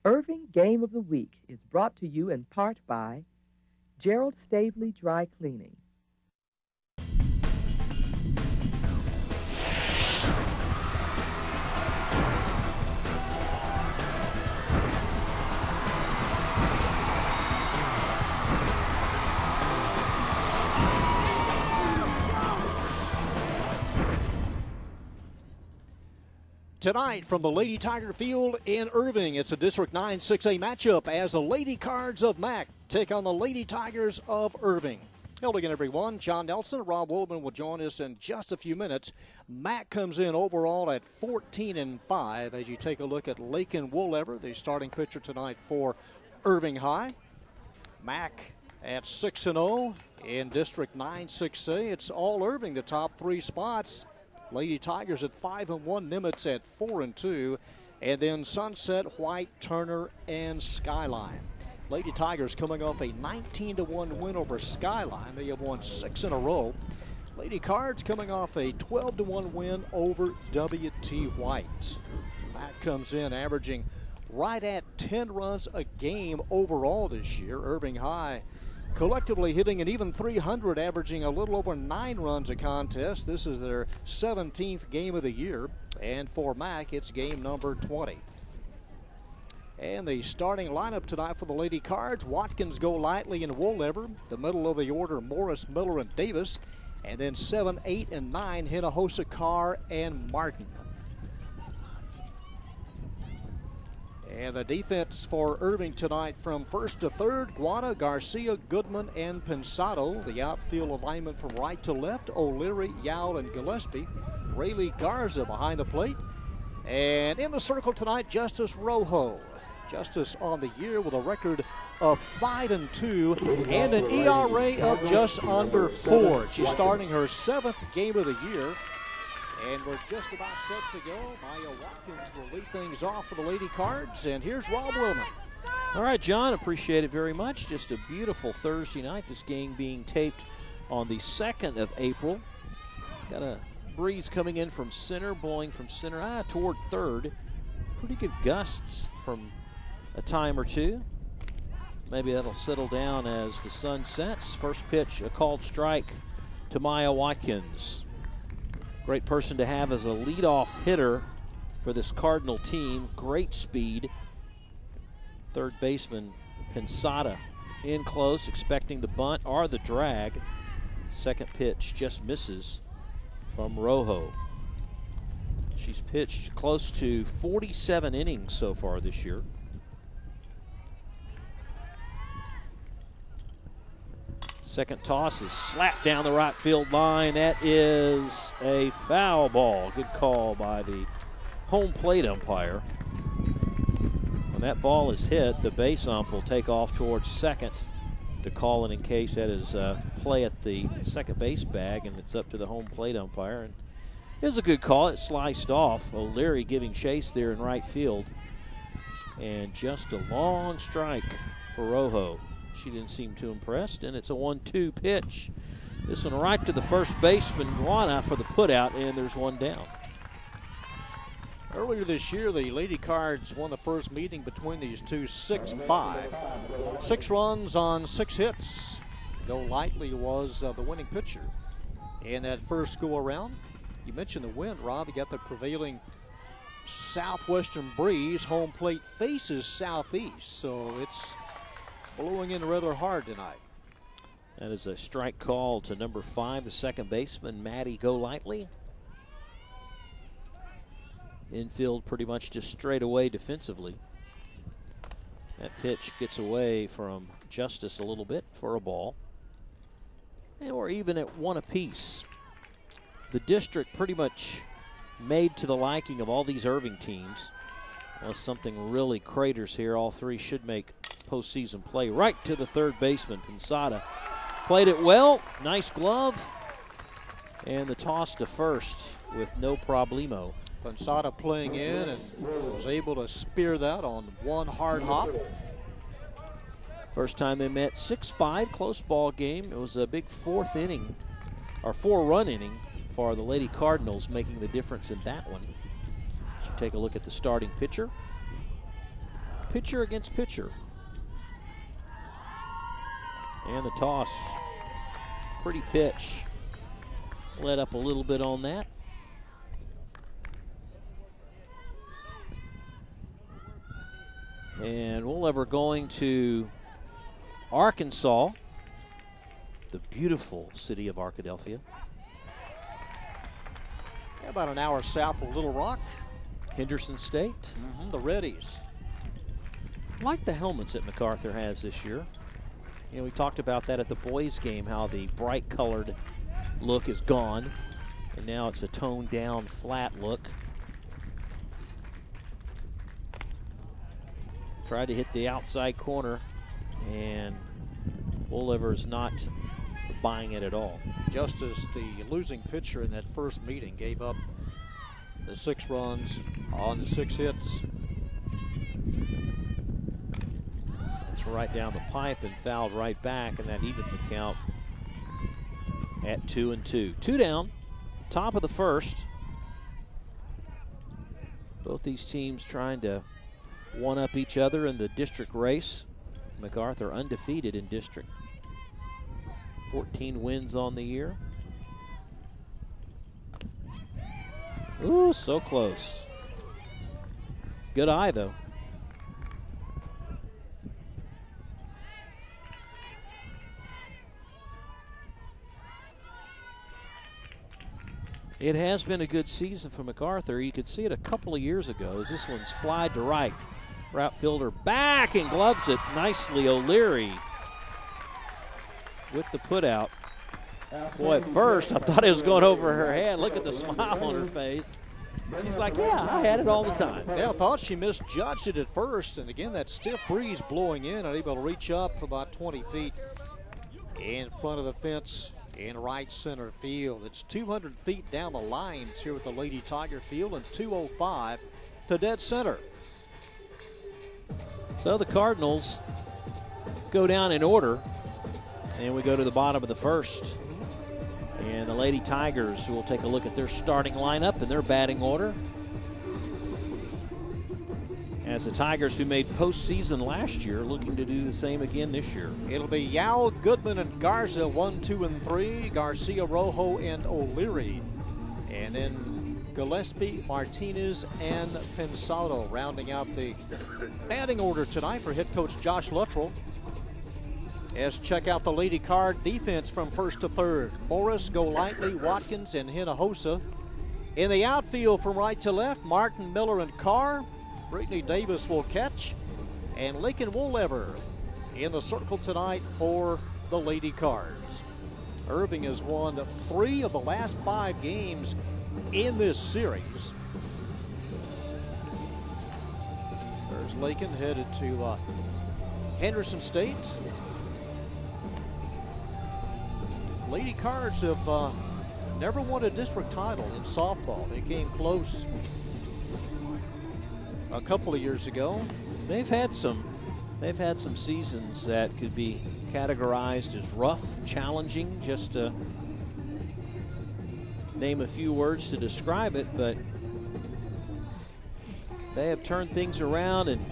Irving Game of the Week is brought to you in part by Gerald Stavely Dry Cleaning. Tonight from the Lady Tiger Field in Irving, it's a District 9 6A matchup as the Lady Cards of Mac take on the Lady Tigers of Irving. Hello again, everyone. John Nelson and Rob Wilburn will join us in just a few minutes. Mac comes in overall at 14-5 as you take a look at Lakin Woolever, the starting pitcher tonight for Irving High. Mac at 6-0 in District 9 6A. It's all Irving, the top three spots. Lady Tigers at 5-1, Nimitz at 4-2, and then Sunset, White, Turner, and Skyline. Lady Tigers coming off a 19-1 win over Skyline. They have won 6 in a row. Lady Cards coming off a 12-1 win over W.T. White. Matt comes in averaging right at 10 runs a game overall this year. Irving High collectively hitting an even 300, averaging a little over 9 runs a contest. This is their 17th game of the year, and for Mac, it's game number 20. And the starting lineup tonight for the Lady Cards: Watkins, Golightly, and Woolever. The middle of the order: Morris, Miller, and Davis. And then 7, 8, and 9, Hinojosa, Carr, and Martin. And the defense for Irving tonight from first to third: Guada, Garcia, Goodman, and Pensado. The outfield alignment from right to left: O'Leary, Yowell, and Gillespie. Rayleigh Garza behind the plate. And in the circle tonight, Justice Rojo. Justice on the year with a record of 5-2 and an ERA of just under 4. She's starting her 7th game of the year. And we're just about set to go. Maya Watkins will lead things off for the Lady Cards. And here's Rob Willman. All right, John, appreciate it very much. Just a beautiful Thursday night. This game being taped on the 2nd of April. Got a breeze coming in from center, blowing from center toward third. Pretty good gusts from a time or two. Maybe that'll settle down as the sun sets. First pitch, a called strike to Maya Watkins. Great person to have as a leadoff hitter for this Cardinal team. Great speed. Third baseman Pensada in close, expecting the bunt or the drag. Second pitch just misses from Rojo. She's pitched close to 47 innings so far this year. Second toss is slapped down the right field line. That is a foul ball. Good call by the home plate umpire. When that ball is hit, the base ump will take off towards second to call it in case that is play at the second base bag, and it's up to the home plate umpire. And it was a good call. It sliced off. O'Leary giving chase there in right field. And just a long strike for Rojo. She didn't seem too impressed, and it's a 1-2 pitch. This one right to the first baseman, Guana, for the putout, and there's one down. Earlier this year, the Lady Cards won the first meeting between these two 6-5. 6 runs on 6 hits. Golightly was the winning pitcher in that first go-around. You mentioned the wind, Rob. You got the prevailing southwestern breeze. Home plate faces southeast, so it's blowing in rather hard tonight. That is a strike call to number 5, the second baseman, Maddie Golightly. Infield pretty much just straight away defensively. That pitch gets away from Justice a little bit for a ball. And we're even at 1 apiece. The district pretty much made to the liking of all these Irving teams. Unless something really craters here, all three should make postseason play. Right to the third baseman, Pensada. Played it well, nice glove, and the toss to first with no problemo. Pensada playing in and was able to spear that on one hard hop. First time they met, 6-5, close ball game. It was a big 4-run inning for the Lady Cardinals, making the difference in that one. So take a look at the starting pitcher. pitcher against pitcher. And the toss, pretty pitch. Let up a little bit on that. And Woollever going to Arkansas, the beautiful city of Arkadelphia. About an hour south of Little Rock. Henderson State. The Reddies. I like the helmets that MacArthur has this year. You know, we talked about that at the boys' game, how the bright colored look is gone, and now it's a toned down, flat look. Tried to hit the outside corner, and Woollever is not buying it at all. Just as the losing pitcher in that first meeting gave up the 6 runs on the 6 hits. It's right down the pipe and fouled right back, and that evens the count at 2-2. 2 down, top of the first. Both these teams trying to one-up each other in the district race. MacArthur undefeated in district. 14 wins on the year. Ooh, so close. Good eye, though. It has been a good season for MacArthur. You could see it a couple of years ago as this one's flied to right. Route fielder back and gloves it nicely. O'Leary with the putout. Boy, at first I thought it was going over her head. Look at the smile on her face. She's like, yeah, I had it all the time. Yeah, I thought she misjudged it at first. And again, that stiff breeze blowing in, and able to reach up about 20 feet in front of the fence in right center field. It's 200 feet down the lines here at the Lady Tiger Field, and 205 to dead center. So the Cardinals go down in order, and we go to the bottom of the first. And the Lady Tigers will take a look at their starting lineup and their batting order. As the Tigers, who made postseason last year, looking to do the same again this year. It'll be Yao, Goodman, and Garza, 1, 2, and 3. Garcia, Rojo, and O'Leary. And then Gillespie, Martinez, and Pensado rounding out the batting order tonight for head coach Josh Luttrell. As check out the Lady Card defense from first to third. Morris, Golightly, Watkins, and Hinojosa. In the outfield from right to left, Martin, Miller, and Carr. Brittany Davis will catch. And Lincoln Woollever in the circle tonight for the Lady Cards. Irving has won 3 of the last 5 games in this series. There's Lincoln headed to Henderson State. Lady Cards have never won a district title in softball. They came close a couple of years ago. They've had some seasons that could be categorized as rough, challenging, just to name a few words to describe it, but they have turned things around, and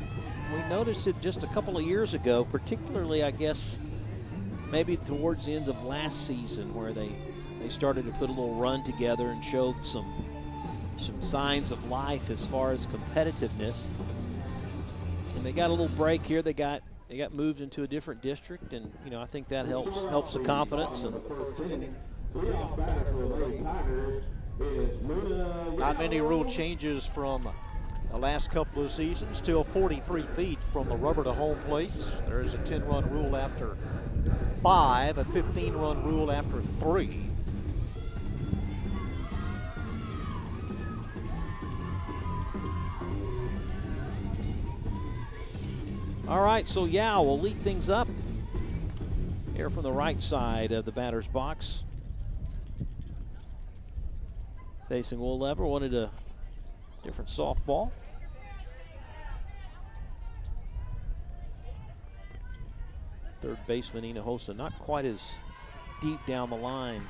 we noticed it just a couple of years ago, particularly, I guess, maybe towards the end of last season, where they started to put a little run together and showed some signs of life as far as competitiveness. And they got a little break here. They got moved into a different district, and I think that helps the confidence. And not many rule changes from the last couple of seasons. Still 43 feet from the rubber to home plates. There is a 10-run rule after 5, a 15-run rule after 3. All right, so Yao will lead things up here from the right side of the batter's box. Facing Woollever, wanted a different softball. Third baseman Hinojosa not quite as deep down the line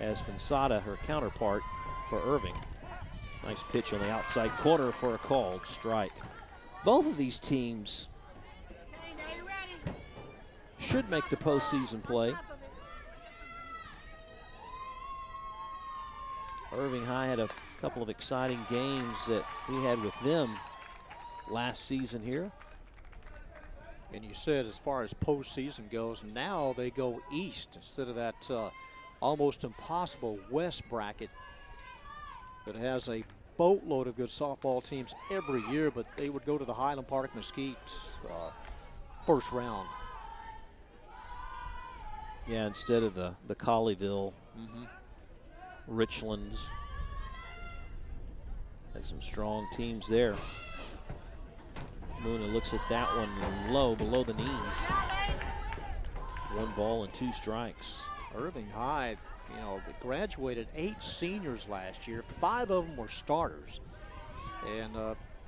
as Pensada, her counterpart for Irving. Nice pitch on the outside corner for a called strike. Both of these teams should make the postseason play. Irving High had a couple of exciting games that we had with them last season here. And you said as far as postseason goes, now they go east instead of that almost impossible west bracket that has a boatload of good softball teams every year, but they would go to the Highland Park Mesquite first round. Yeah, instead of the Colleyville, Richlands. Had some strong teams there. Muna looks at that one low, below the knees. 1 ball and 2 strikes. Irving High, you know, they graduated 8 seniors last year. 5 of them were starters. And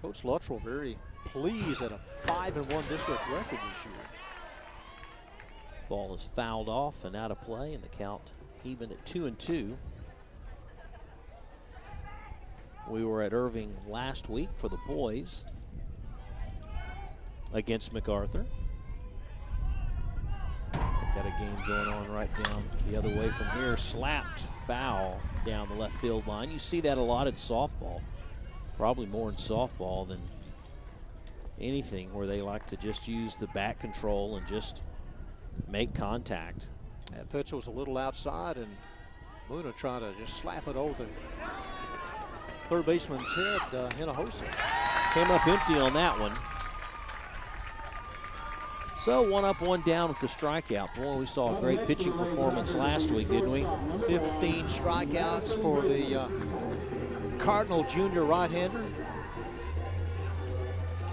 Coach Luttrell very pleased at a 5-1 district record this year. Ball is fouled off and out of play, and the count even at 2-2. We were at Irving last week for the boys against MacArthur. Got a game going on right down the other way from here. Slapped foul down the left field line. You see that a lot in softball. Probably more in softball than anything, where they like to just use the bat control and just make contact. That pitch was a little outside, and Muna trying to just slap it over the third baseman's head, Hinojosa. Came up empty on that one. So 1 up, 1 down with the strikeout. Boy, we saw a great pitching performance last week, didn't we? 15 strikeouts for the Cardinal junior right-hander.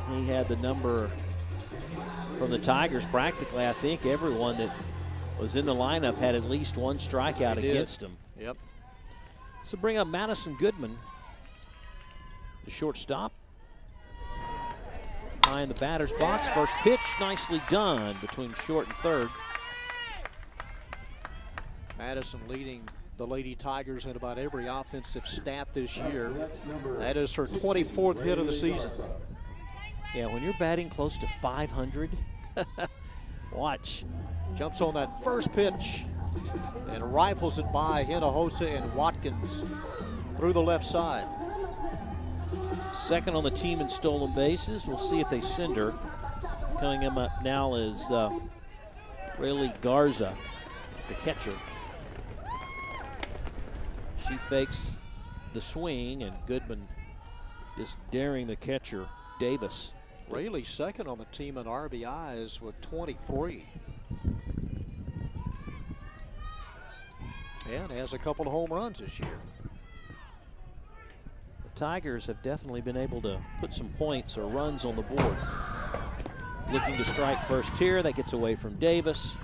He had the number from the Tigers. Practically, I think everyone that was in the lineup had at least 1 strikeout against him. Yep. So bring up Madison Goodman, the shortstop. High in the batter's box. First pitch, nicely done between short and third. Madison leading the Lady Tigers in about every offensive stat this year. That is her 24th hit of the season. Yeah, when you're batting close to 500, watch. Jumps on that first pitch and rifles it by Hinojosa and Watkins through the left side. Second on the team in stolen bases. We'll see if they send her. Coming him up now is Rayleigh Garza, the catcher. She fakes the swing, and Goodman just daring the catcher, Davis. Rayleigh second on the team in RBIs with 23. And has a couple of home runs this year. Tigers have definitely been able to put some points or runs on the board. Looking to strike first here. That gets away from Davis.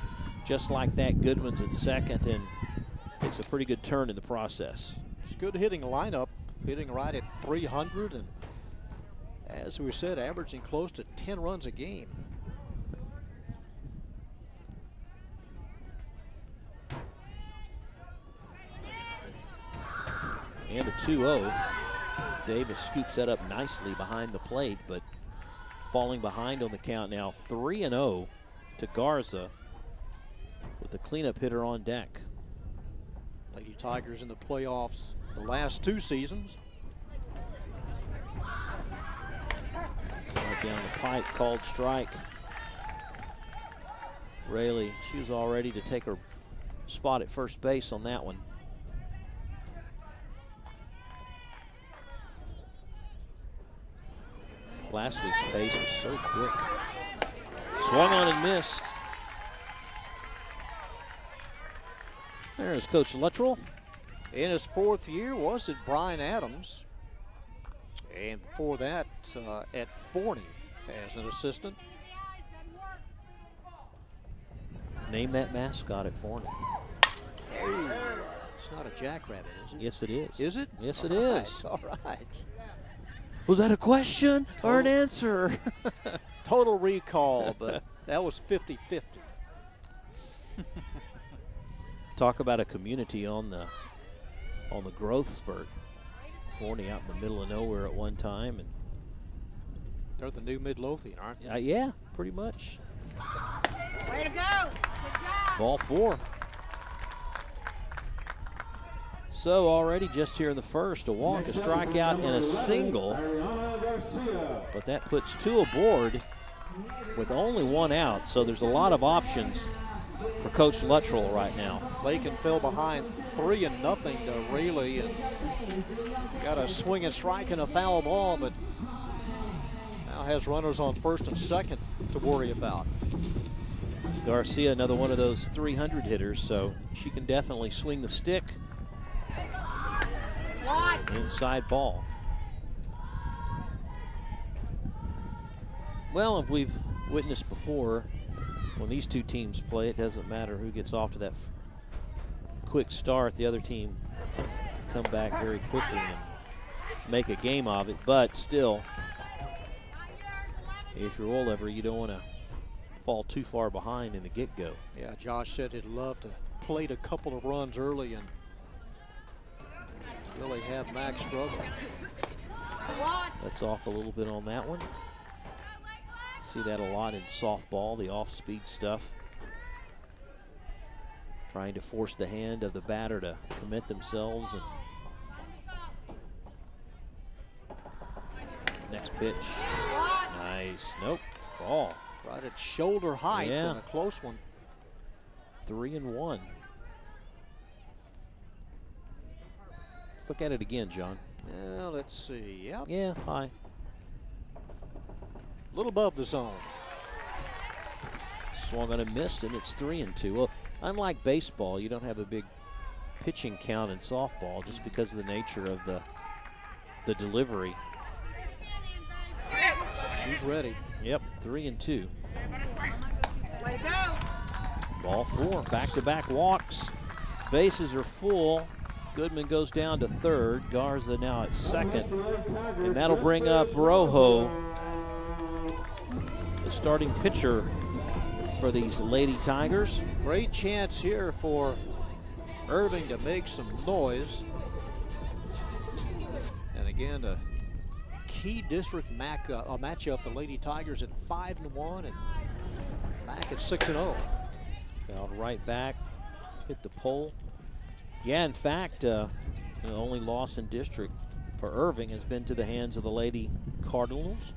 Just like that, Goodman's at second and takes a pretty good turn in the process. It's good hitting lineup, hitting right at 300, and as we said, averaging close to 10 runs a game. And a 2-0. Davis scoops that up nicely behind the plate, but falling behind on the count now. 3-0 to Garza with the cleanup hitter on deck. Lady Tigers in the playoffs the last 2 seasons. Right down the pipe, called strike. Rayleigh, she was all ready to take her spot at first base on that one. Last week's pace was so quick. Swung on and missed. There's Coach Luttrell. In his 4th year was it Brian Adams. And before that at Forney as an assistant. Name that mascot at Forney. Oh, it's not a jackrabbit, is it? Yes, it is. Is it? Yes, it is. All right. Was that a question or an answer? Total recall, but that was 50-50. Talk about a community on the growth spurt. Forney out in the middle of nowhere at one time, and They're the new Midlothian, aren't they? Yeah, pretty much. Way to go. Good job. Ball 4. So already just here in the first, a walk, a strikeout, and a single. But that puts 2 aboard with only 1 out. So there's a lot of options for Coach Luttrell right now. Lakin fell behind 3-0 to Rayleigh, and got a swing and strike and a foul ball, but now has runners on first and second to worry about. Garcia, another one of those 300 hitters, so she can definitely swing the stick. Inside ball. Well, if we've witnessed before, when these two teams play, it doesn't matter who gets off to that quick start. The other team can come back very quickly and make a game of it. But still, if you're Woollever, you don't want to fall too far behind in the get-go. Yeah, Josh said he'd love to plate a couple of runs early and really have Max struggle. That's off a little bit on that one. See that a lot in softball, the off-speed stuff. Trying to force the hand of the batter to commit themselves. And next pitch. Nice. Nope. Ball. Right at shoulder height, Yeah. and a close one. 3-1. Let's look at it again, John. Yeah, let's see. Yep. Yeah, high. A little above the zone. Swung on and missed, and it's 3-2. Well, unlike baseball, you don't have a big pitching count in softball just because of the nature of the delivery. She's ready. Yep, 3-2. Way to go. Ball 4, back-to-back walks. Bases are full. Goodman goes down to third. Garza now at second. And that'll bring up Rojo, the starting pitcher for these Lady Tigers. Great chance here for Irving to make some noise. And again, a key district matchup. The Lady Tigers at 5-1 and back at 6-0. Fouled right back, hit the pole. Yeah, in fact, the only loss in district for Irving has been to the hands of the Lady Cardinals.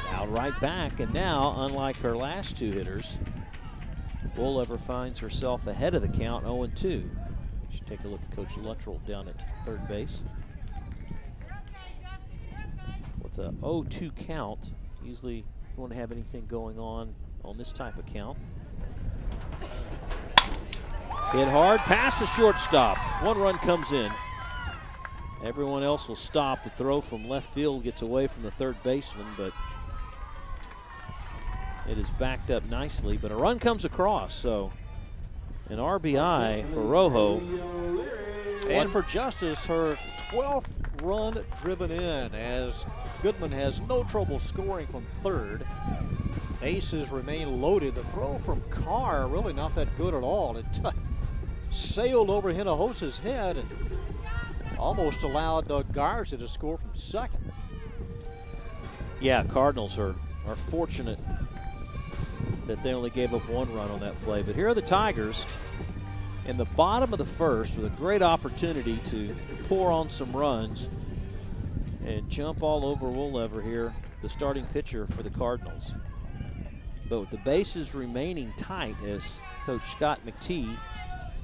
Fouled right back, and now, unlike her last 2 hitters, Woollever finds herself ahead of the count, 0-2. We should take a look at Coach Luttrell down at third base. With a 0-2 count, usually you want to have anything going on this type of count. Hit hard, past the shortstop. 1 run comes in. Everyone else will stop. The throw from left field gets away from the third baseman, but it is backed up nicely. But a run comes across, so an RBI for Rojo. And for Justice, her 12th run driven in, as Goodman has no trouble scoring from third. Bases remain loaded. The throw from Carr really not that good at all. It sailed over Hinojos' head and almost allowed Garza to score from second. Yeah, Cardinals are fortunate that they only gave up 1 run on that play. But here are the Tigers in the bottom of the first with a great opportunity to pour on some runs and jump all over Woollever here, the starting pitcher for the Cardinals. But with the bases remaining tight, as Coach Scott McTee,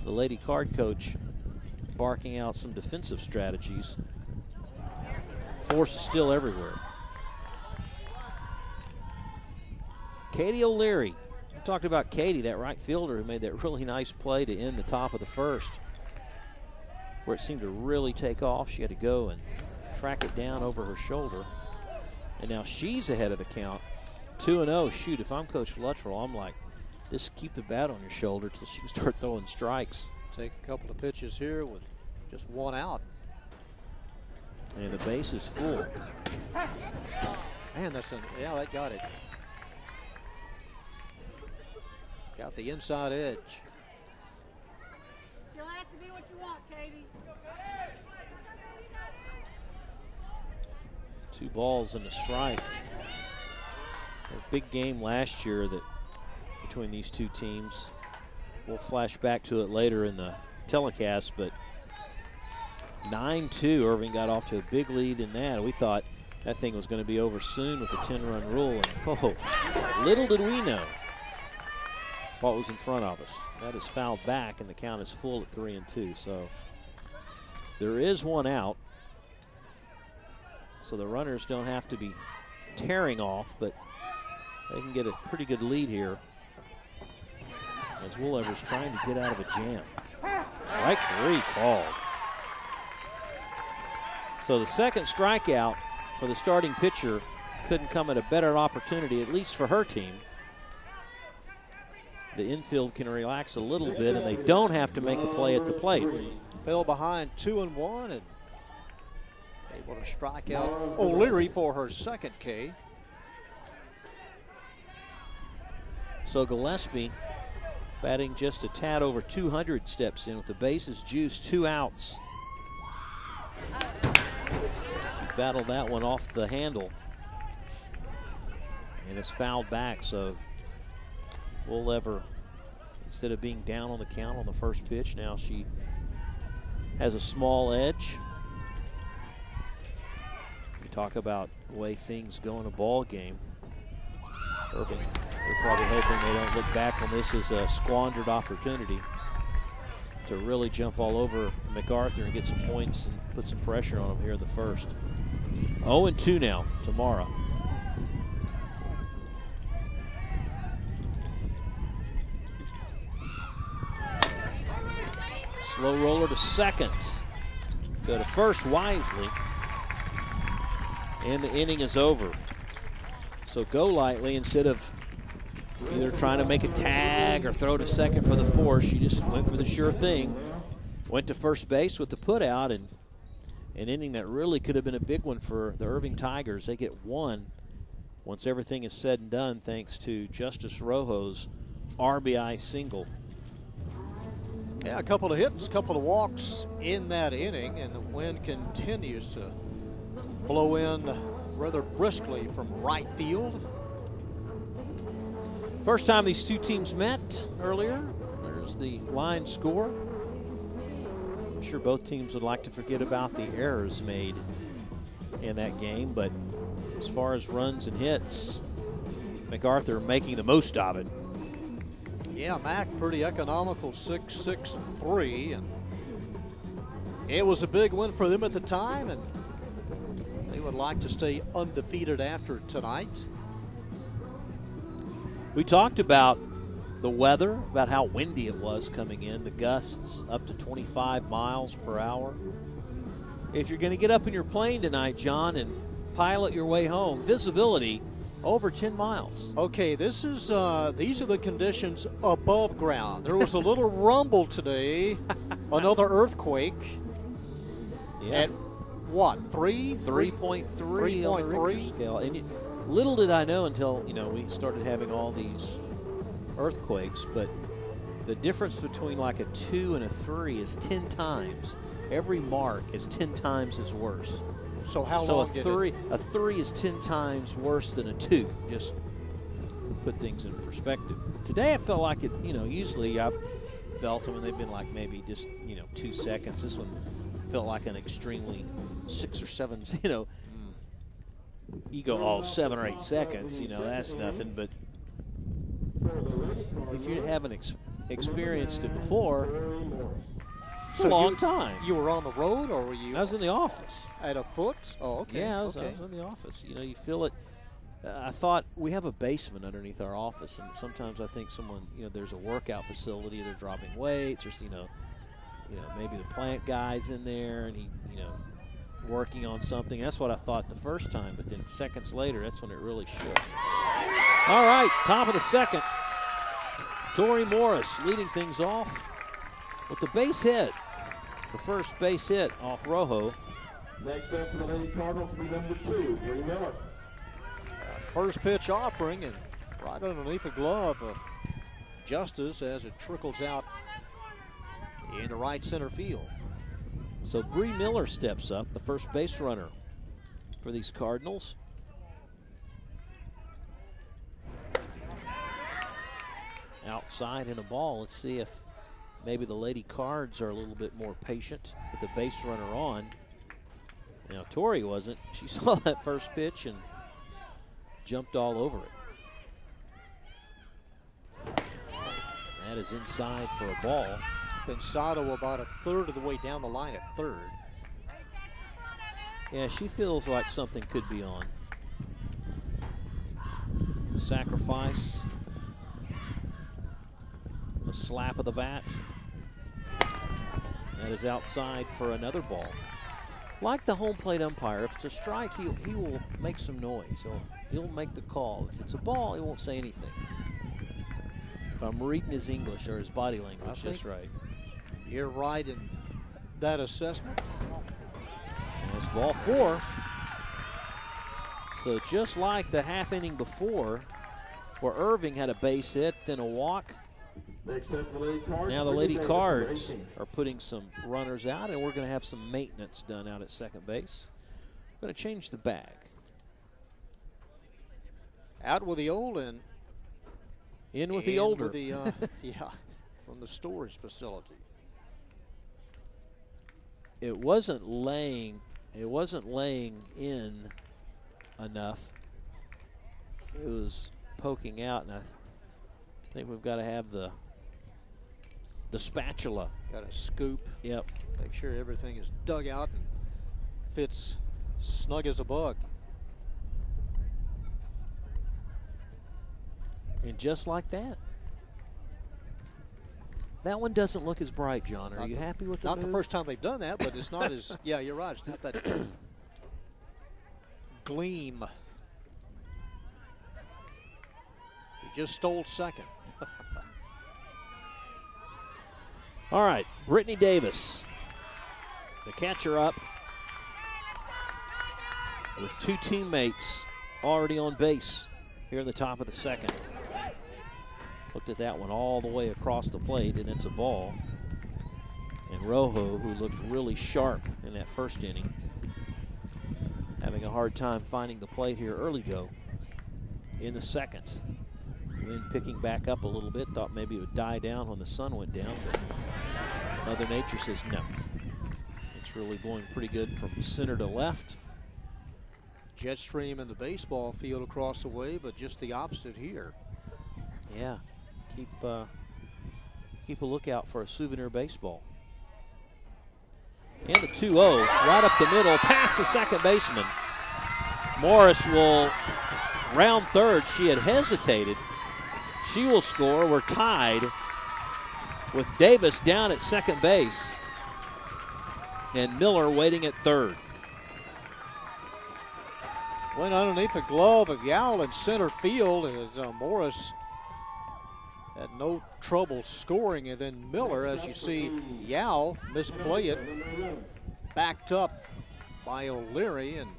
the Lady Card coach, barking out some defensive strategies, force is still everywhere. Katie O'Leary. We talked about Katie, that right fielder who made that really nice play to end the top of the first, where it seemed to really take off. She had to go and track it down over her shoulder. And now she's ahead of the count. 2-0. Shoot, if I'm Coach Luttrell, I'm like, just keep the bat on your shoulder till she can start throwing strikes. Take a couple of pitches here with just 1 out. And the base is full. Man, yeah, that got it. Got the inside edge. to be what you want, Katie. 2 balls and a strike. A big game last year that between these two teams. We'll flash back to it later in the telecast, but 9-2, Irving got off to a big lead in that. We thought that thing was going to be over soon with the 10-run rule, and little did we know what was in front of us. That is fouled back, and the count is full at 3-2. So there is one out. So the runners don't have to be tearing off, but they can get a pretty good lead here as Woolevers trying to get out of a jam. Strike 3 called. So the second strikeout for the starting pitcher couldn't come at a better opportunity, at least for her team. The infield can relax a little bit, and they don't have to make a play at the plate. Fell behind 2-1 and able to strike out O'Leary for her second K. So Gillespie, batting just a tad over 200, steps in with the bases juiced, 2 outs. She battled that one off the handle, and it's fouled back. So Woollever, instead of being down on the count on the first pitch, now she has a small edge. We talk about the way things go in a ball game. Irving, they're probably hoping they don't look back on this as a squandered opportunity to really jump all over MacArthur and get some points and put some pressure on them here in the first. 0-2 now to Mara. Slow roller to second. Go to first wisely. And the inning is over. So go lightly instead of either trying to make a tag or throw to second for the force. She just went for the sure thing. Went to first base with the put out, and an inning that really could have been a big one for the Irving Tigers. They get one once everything is said and done, thanks to Justice Rojo's RBI single. Yeah, a couple of hits, a couple of walks in that inning, and the wind continues to blow in rather briskly from right field. First time these two teams met earlier. There's the line score. I'm sure both teams would like to forget about the errors made in that game, but as far as runs and hits, MacArthur making the most of it. Yeah, Mac pretty economical, 6-6-3, and it was a big win for them at the time, and they would like to stay undefeated after tonight. We talked about the weather, about how windy it was coming in, the gusts up to 25 miles per hour. If you're going to get up in your plane tonight, John, and pilot your way home, visibility over 10 miles. Okay, this is these are the conditions above ground. There was a little rumble today, another earthquake. Yeah. At what, 3.3 on the Richter scale. And little did I know until, we started having all these earthquakes, but the difference between like a 2 and a 3 is 10 times. Every mark is 10 times as worse. So how so long a 3 is 10 times worse than a 2, just to put things in perspective. Today I felt like it, usually I've felt them and they've been like maybe just, 2 seconds. This one felt like an extremely 6 or 7, you go, 7 or 8 seconds, that's nothing. But if you haven't experienced it before, it's a long time. You were on the road, or were you? I was in the office. At a foot? Oh, okay. Yeah, I was in the office. You feel it. I thought we have a basement underneath our office, and sometimes I think someone, there's a workout facility. They're dropping weights, or maybe the plant guy's in there, and he, working on something. That's what I thought the first time, but then seconds later, that's when it really shook. All right, top of the second. Tori Morris leading things off with the base hit. The first base hit off Rojo. Next up for the Lady Cardinals will be number 2, Bree Miller. First pitch offering, and right underneath the glove of Justice as it trickles out into right center field. So Bree Miller steps up, the first base runner for these Cardinals. Outside in a ball. Let's see if maybe the Lady Cards are a little bit more patient with the base runner on. Now, Tori wasn't. She saw that first pitch and jumped all over it. That is inside for a ball. Pensado about a third of the way down the line at third. Yeah, she feels like something could be on. Sacrifice. A slap of the bat. That is outside for another ball. Like the home plate umpire, if it's a strike, he will make some noise. He'll make the call. If it's a ball, he won't say anything. If I'm reading his English or his body language, that's right. You're right in that assessment. That's ball 4. So just like the half inning before, where Irving had a base hit, then a walk. Now the Lady Cards are putting some runners out, and we're going to have some maintenance done out at second base. We're going to change the bag. Out with the old and in with the older. With the, yeah, from the storage facility. It wasn't laying in enough. It was poking out, and I think we've got to have the spatula. Got a scoop. Yep. Make sure everything is dug out and fits snug as a bug. And just like that. That one doesn't look as bright, John. Are you happy with the Not move? the first time they've done that, but it's not as, yeah, you're right. It's not that gleam. He just stole second. All right, Brittany Davis, the catcher up with 2 teammates already on base here in the top of the second. Looked at that one all the way across the plate, and it's a ball. And Rojo, who looked really sharp in that first inning, having a hard time finding the plate here early go in the second. Wind picking back up a little bit, thought maybe it would die down when the sun went down, but Mother Nature says no. It's really blowing pretty good from center to left. Jet stream in the baseball field across the way, but just the opposite here. Yeah, keep a lookout for a souvenir baseball. And the 2-0 right up the middle, past the second baseman. Morris will round third. She had hesitated. She will score. We're tied with Davis down at second base and Miller waiting at third. Went underneath the glove of Yowell in center field as Morris had no trouble scoring, and then Miller, as you see Yowell misplay it, backed up by O'Leary, and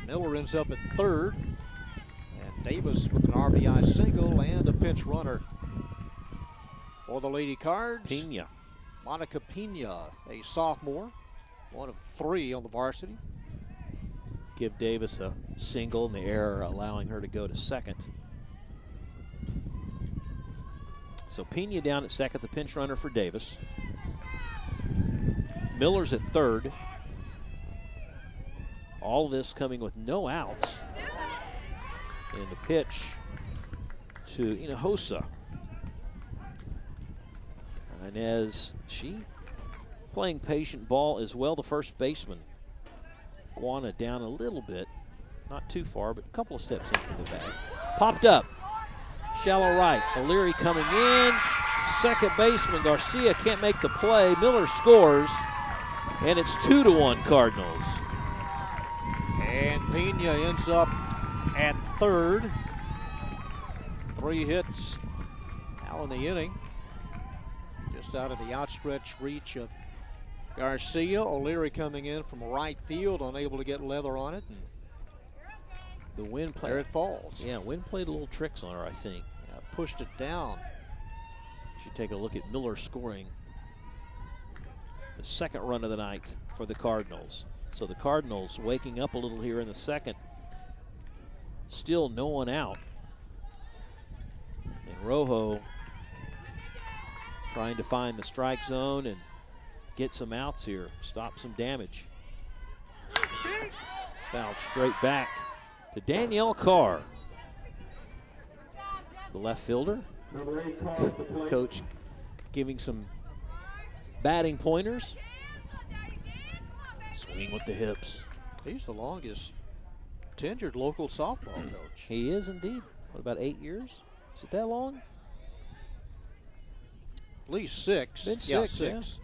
Miller ends up at third, and Davis with an RBI single and a pinch runner for the Lady Cards. Pena. Monica Pena, a sophomore, one of 3 on the varsity. Give Davis a single in the air, allowing her to go to second. So Pena down at second, the pinch runner for Davis. Miller's at third. All this coming with no outs. And the pitch to Hinojosa. Inez, she playing patient ball as well, the first baseman. Guana down a little bit, not too far, but a couple of steps in from the bag. Popped up, shallow right. O'Leary coming in. Second baseman Garcia can't make the play. Miller scores, and it's 2-1 Cardinals. And Pena ends up at third. 3 hits now in the inning. Just out of the outstretched reach of Garcia. O'Leary coming in from right field, unable to get leather on it. And the wind played. There it falls. Yeah, wind played a little tricks on her, I think. Pushed it down. Should take a look at Miller scoring the second run of the night for the Cardinals. So the Cardinals waking up a little here in the second. Still no one out. And Rojo trying to find the strike zone and get some outs here, stop some damage. Fouled straight back to Danielle Carr, the left fielder. Number 8 call at the plate. Coach giving some batting pointers. Swing with the hips. He's the longest tenured local softball coach. He is indeed. What, about 8 years? Is it that long? At least 6. Been Yeah, 6, yeah. 6.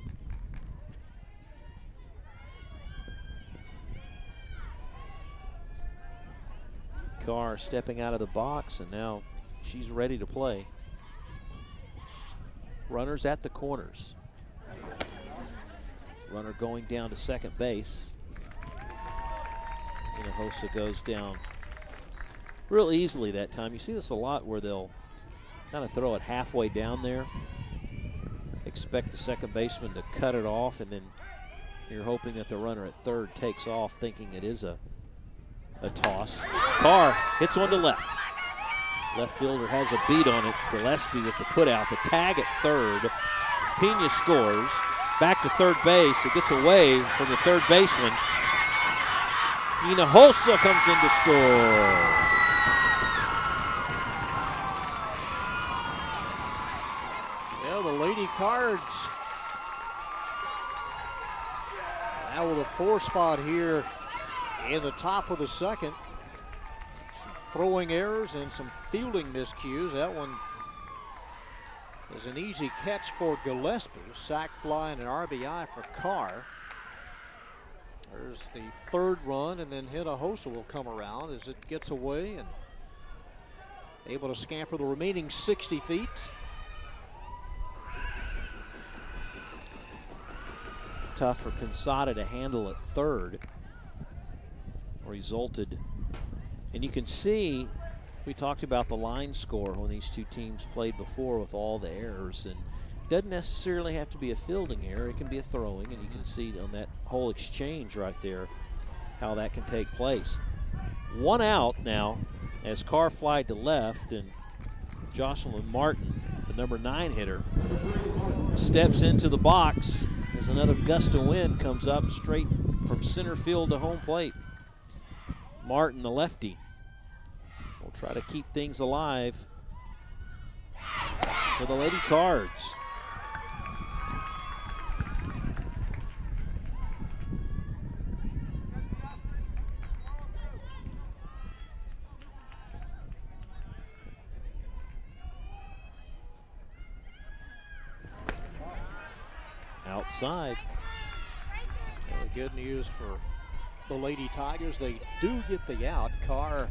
Carr stepping out of the box, and now she's ready to play. Runners at the corners. Runner going down to second base. Hinojosa goes down real easily that time. You see this a lot where they'll kind of throw it halfway down there, expect the second baseman to cut it off, and then you're hoping that the runner at third takes off thinking it is a toss. Carr hits one to left. Left fielder has a beat on it. Gillespie with the putout. The tag at third. Pena scores. Back to third base. It gets away from the third baseman. Hinojosa comes in to score. Yeah, the Lady Cards now with a 4 spot here in the top of the second. Some throwing errors and some fielding miscues. That one is an easy catch for Gillespie. Sac fly and an RBI for Carr. There's the third run, and then Hinojosa will come around as it gets away and able to scamper the remaining 60 feet. Tough for Pensada to handle at third. Resulted, and you can see, we talked about the line score when these two teams played before with all the errors, and it doesn't necessarily have to be a fielding error. It can be a throwing, and you can see on that whole exchange right there how that can take place. One out now as Carr flied to left, and Jocelyn Martin, the number 9 hitter, steps into the box as another gust of wind comes up straight from center field to home plate. Martin, the lefty, will try to keep things alive for the Lady Cards. Outside. Well, the good news for the Lady Tigers, they do get the out. Carr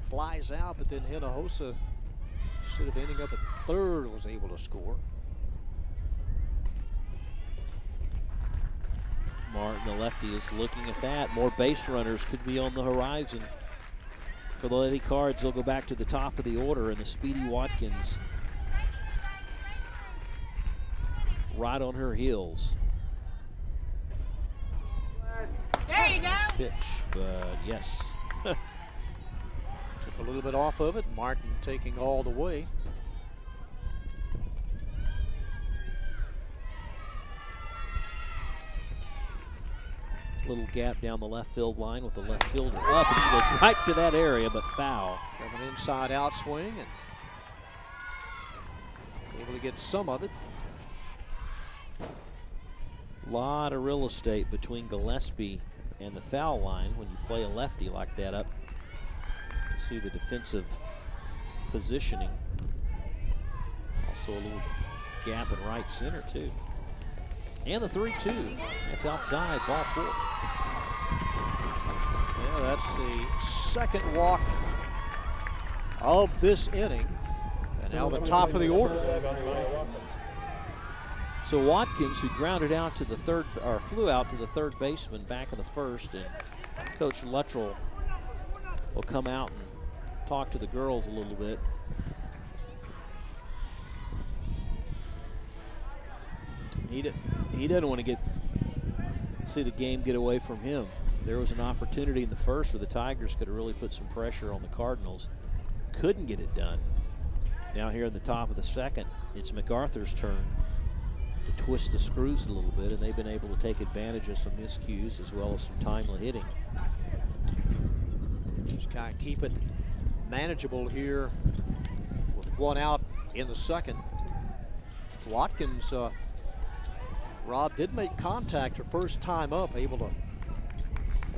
flies out, but then Hinojosa, instead of ending up at third, was able to score. Martin, the lefty, is looking at that. More base runners could be on the horizon. For the Lady Cards, they'll go back to the top of the order, and the Speedy Watkins right on her heels. There you go. Nice pitch, but yes. Took a little bit off of it. Martin taking all the way. Little gap down the left field line with the left fielder up, and she goes right to that area, but foul. Have an inside out swing and able to get some of it. Lot of real estate between Gillespie and the foul line when you play a lefty like that up. You see the defensive positioning. Also a little gap in right center too. And the 3-2. That's outside, ball 4. Yeah, that's the second walk of this inning. And now the top of the order. So Watkins, who grounded out to the third, or flew out to the third baseman back of the first, and Coach Luttrell will come out and talk to the girls a little bit. He doesn't want to get see the game get away from him. There was an opportunity in the first where the Tigers could have really put some pressure on the Cardinals. Couldn't get it done. Now here in the top of the second, it's MacArthur's turn to twist the screws a little bit, and they've been able to take advantage of some miscues as well as some timely hitting. Just kind of keep it manageable here with one out in the second. Watkins, Rob did make contact her first time up, able to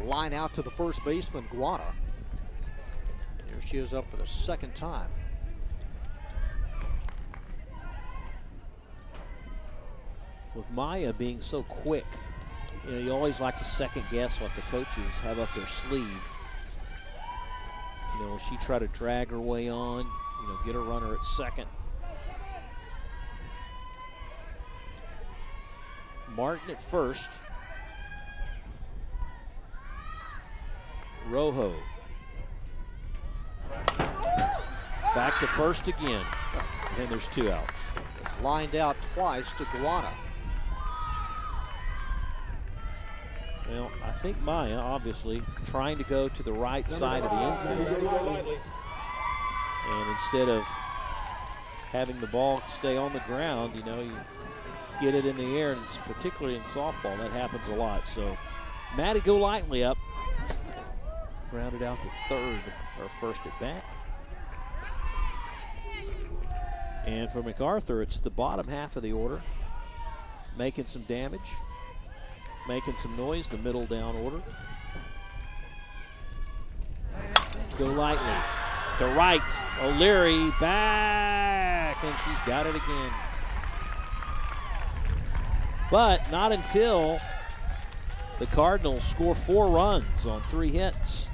line out to the first baseman, Guada. Here she is up for the second time. With Maya being so quick, you know, you always like to second guess what the coaches have up their sleeve. You know, will she try to drag her way on, you know, get a runner at second? Martin at first. Rojo. Back to first again. And there's 2 outs. It's lined out twice to Guada. Well, I think Maya, obviously, trying to go to the right side of the infield. And instead of having the ball stay on the ground, you know, you get it in the air, and particularly in softball, that happens a lot. So, Maddie Golightly up. Grounded out the third, or first at bat. And for MacArthur, it's the bottom half of the order, making some damage, making some noise, the middle down order. Golightly to right. O'Leary back, and she's got it again. But not until the Cardinals score 4 runs on 3 hits.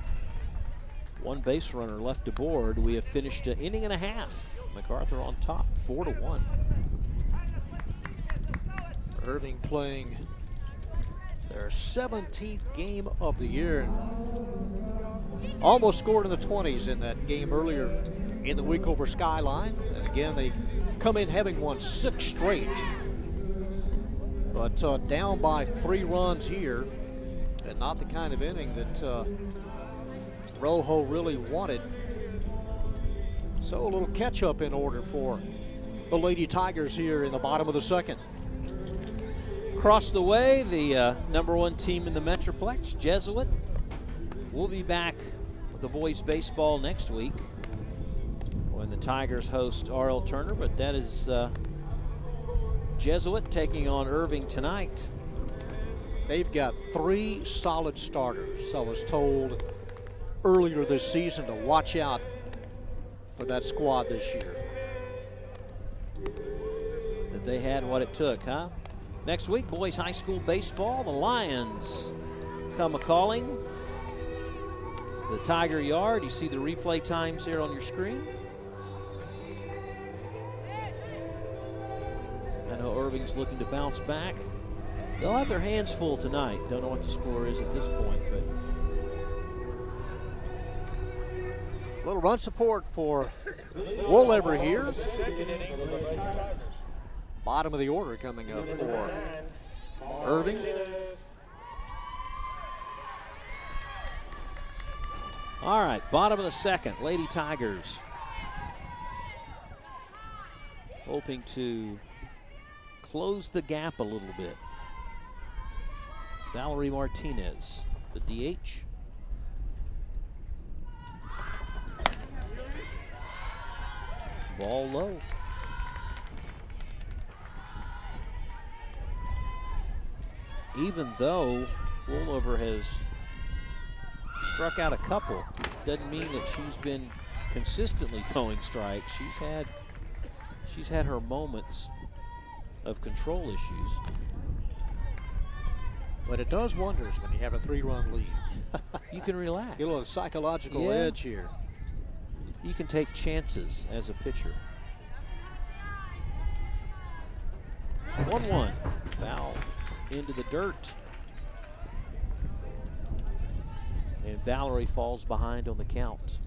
1 base runner left aboard. We have finished an inning and a half. MacArthur on top, 4-1. Irving playing their 17th game of the year. Almost scored in the 20s in that game earlier in the week over Skyline. And again, they come in having won 6 straight. But down by 3 runs here, and not the kind of inning that Rojo really wanted. So a little catch-up in order for the Lady Tigers here in the bottom of the second. Across the way, the number 1 team in the Metroplex, Jesuit, will be back with the boys' baseball next week when the Tigers host R.L. Turner, but that is Jesuit taking on Irving tonight. They've got 3 solid starters. I was told earlier this season to watch out for that squad this year. That they had what it took, huh? Next week, boys high school baseball. The Lions come a-calling. The Tiger Yard. You see the replay times here on your screen. I know Irving's looking to bounce back. They'll have their hands full tonight. Don't know what the score is at this point, but a little run support for Woolever here. Bottom of the order coming up for Irving. all right, bottom of the second, Lady Tigers hoping to close the gap a little bit. Valerie Martinez, the DH. Ball low. Even though Woolever has struck out a couple, doesn't mean that she's been consistently throwing strikes. She's had her moments of control issues. But it does wonders when you have a 3-run lead. You can relax. Get a little psychological edge here. You can take chances as a pitcher. 1-1. Foul into the dirt. And Valerie falls behind on the count.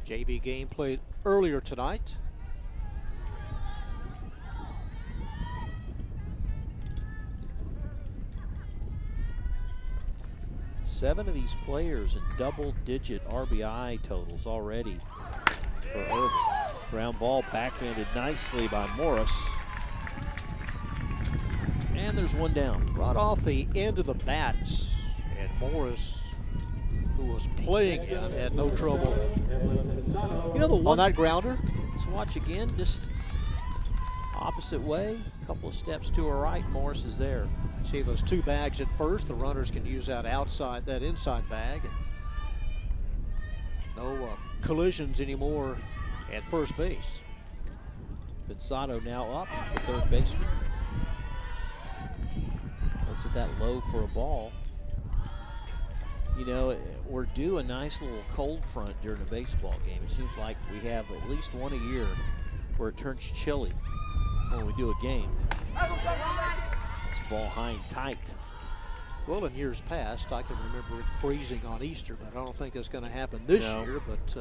JV game played earlier tonight. 7 of these players in double-digit RBI totals already for Irving. Ground ball backhanded nicely by Morris. And there's one down. Right off the end of the bats, and Morris, who was playing it, had no trouble You know the one on that grounder. Let's watch again, just opposite way, a couple of steps to her right, Morris is there. See those 2 bags at first. The runners can use that inside bag. No collisions anymore at first base. Pensado now up, the third baseman. Looks at that low for a ball. You know, we're due a nice little cold front during a baseball game. It seems like we have at least one a year where it turns chilly when we do a game. This ball high and tight. Well, in years past, I can remember it freezing on Easter, but I don't think that's going to happen this year. But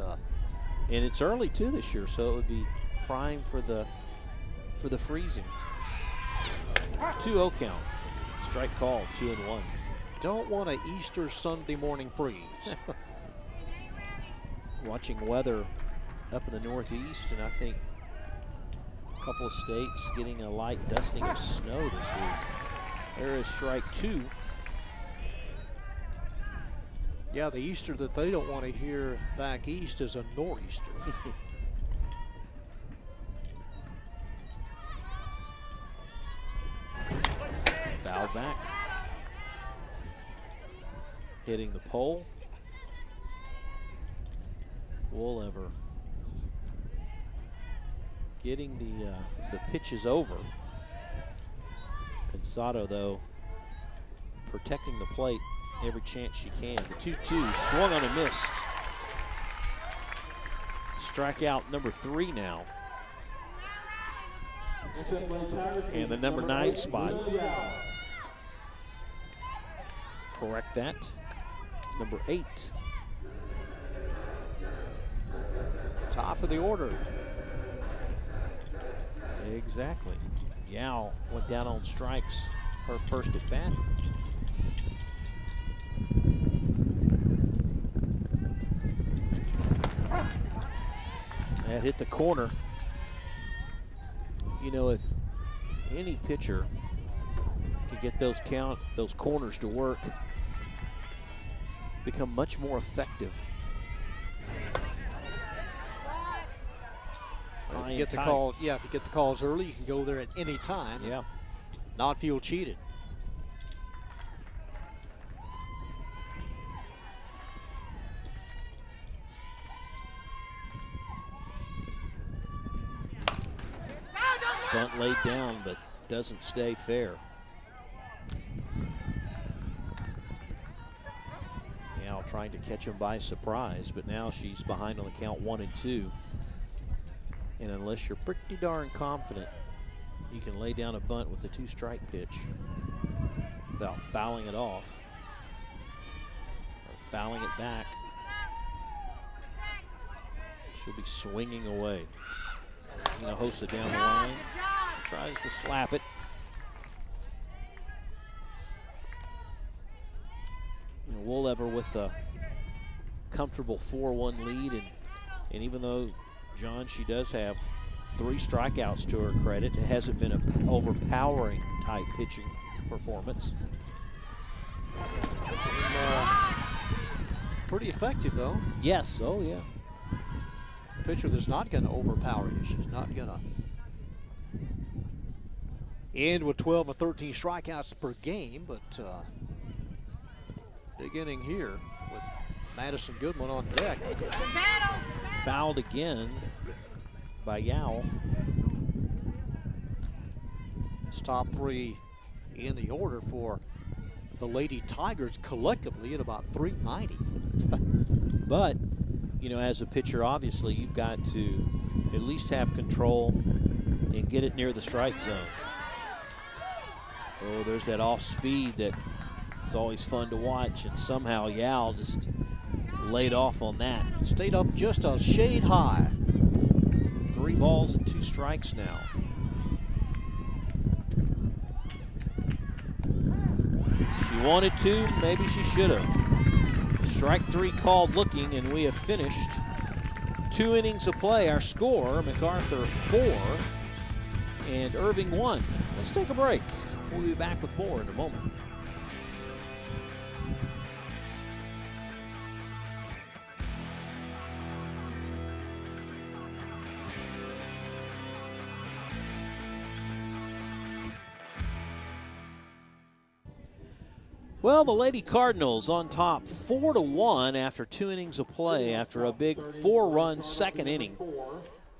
and it's early too this year, so it would be prime for the freezing. 2-0 count. Strike called, 2-1. Don't want an Easter Sunday morning freeze. Watching weather up in the Northeast, and I think a couple of states getting a light dusting of snow this week. There is strike 2. Yeah, the Easter that they don't want to hear back east is a nor'easter. Foul back. Hitting the pole. Woolever getting the pitches over. Pensado, though, protecting the plate every chance she can. The 2-2 swung on and missed. Strikeout number 3 now. And the number 9 spot. Correct that. Number 8. Top of the order. Exactly. Yao went down on strikes her first at bat. That hit the corner. You know, if any pitcher can get those corners to work, become much more effective. If you get the call, if you get the calls early, you can go there at any time. Yeah. Not feel cheated. Bunt laid down, but doesn't stay fair. Now trying to catch him by surprise, but now she's behind on the count 1-2. And unless you're pretty darn confident, you can lay down a bunt with a 2-strike pitch without fouling it off or fouling it back. She'll be swinging away. You know, Hosta down the line. She tries to slap it. You know, Woolever with a comfortable 4-1 lead, and even though, John, she does have 3 strikeouts to her credit, it hasn't been an overpowering type pitching performance. Pretty effective, though. Yes, oh yeah. Pitcher that's not going to overpower you. She's not going to end with 12 or 13 strikeouts per game, but big inning here with Madison Goodman on deck. Fouled again by Yao. It's top 3 in the order for the Lady Tigers collectively at about 390. But, you know, as a pitcher, obviously, you've got to at least have control and get it near the strike zone. Oh, there's that off speed that is always fun to watch, and somehow Yao just laid off on that. Stayed up just a shade high. 3 balls and 2 strikes now. She wanted to, maybe she should have. Strike 3 called looking, and we have finished 2 innings of play. Our score, MacArthur 4 and Irving 1. Let's take a break. We'll be back with more in a moment. Well, the Lady Cardinals on top 4-1 after 2 innings of play after a big 4-run second inning.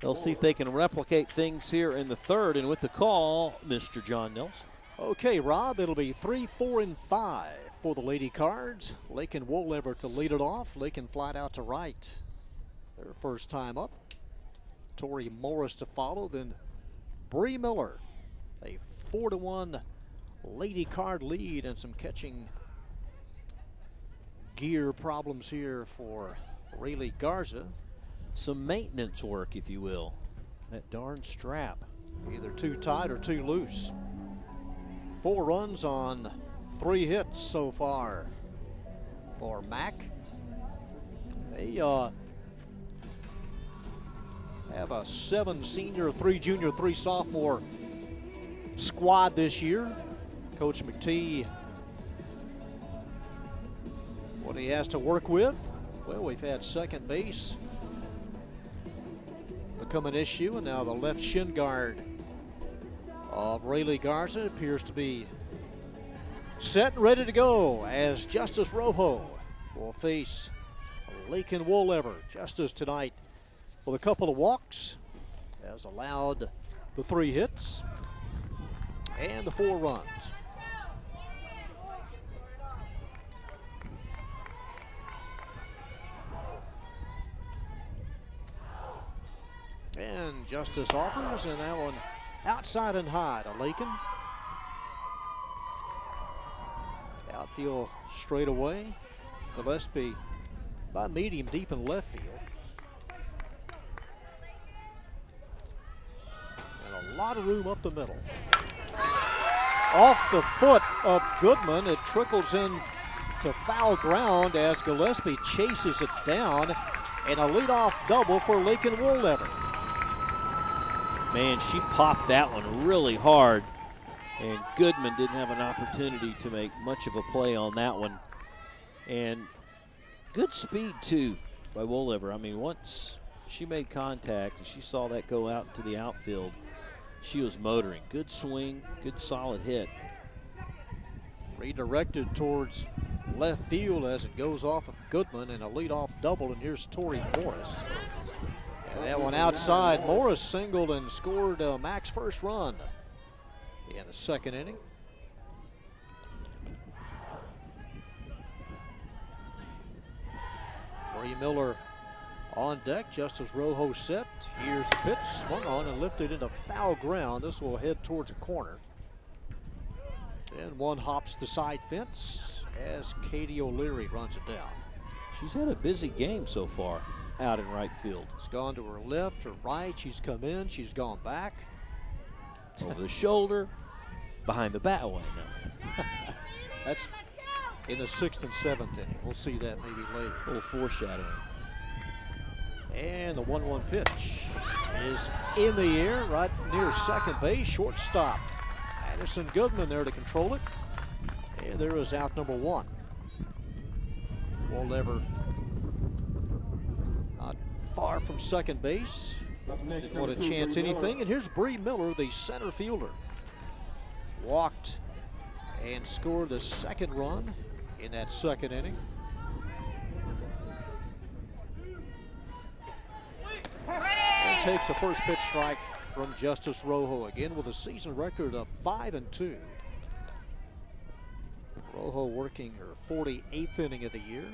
They'll see if they can replicate things here in the third. And with the call, Mr. John Nelson. Okay, Rob, it'll be 3, 4, and 5 for the Lady Cards. Lakin Wolever to lead it off. Lakin flat out to right. Their first time up. Tori Morris to follow. Then Bree Miller. A 4-1 Lady Card lead, and some catching gear problems here for Rayleigh Garza. Some maintenance work, if you will. That darn strap. Either too tight or too loose. 4 runs on 3 hits so far for Mac. They have a 7 senior, 3 junior, 3 sophomore squad this year. Coach McTee, what he has to work with? Well, we've had second base become an issue, and now the left shin guard of Rayleigh Garza appears to be set and ready to go as Justice Rojo will face Lakin Wolever. Justice tonight with a couple of walks, has allowed the 3 hits and the 4 runs. And Justice offers, and that one outside and high to Lakin. Outfield straight away. Gillespie by medium deep in left field. And a lot of room up the middle. Off the foot of Goodman, it trickles in to foul ground as Gillespie chases it down, and a leadoff double for Lakin Wolever. Man, she popped that one really hard, and Goodman didn't have an opportunity to make much of a play on that one. And good speed, too, by Wolever. I mean, once she made contact and she saw that go out into the outfield, she was motoring. Good swing, good solid hit. Redirected towards left field as it goes off of Goodman, and a leadoff double, and here's Tori Morris. And that one outside. Morris singled and scored Mac's first run in the second inning. Bree Miller on deck just as Rojo set. Here's the pitch, swung on and lifted into foul ground. This will head towards a corner. And one hops the side fence as Katie O'Leary runs it down. She's had a busy game so far out in right field. It's gone to her left, her right. She's come in, she's gone back. Over the shoulder, behind the bat. Well, no. That's in the 6th and 7th inning. We'll see that maybe later. A little foreshadowing. And the 1-1 pitch is in the air right near second base. Shortstop Addison Goodman there to control it. And there is out number 1. Wolever not far from second base. Didn't want to chance anything. And here's Bree Miller, the center fielder. Walked and scored the second run in that second inning. And takes the first pitch strike from Justice Rojo, again with a season record of 5-2. Rojo working her 48th inning of the year.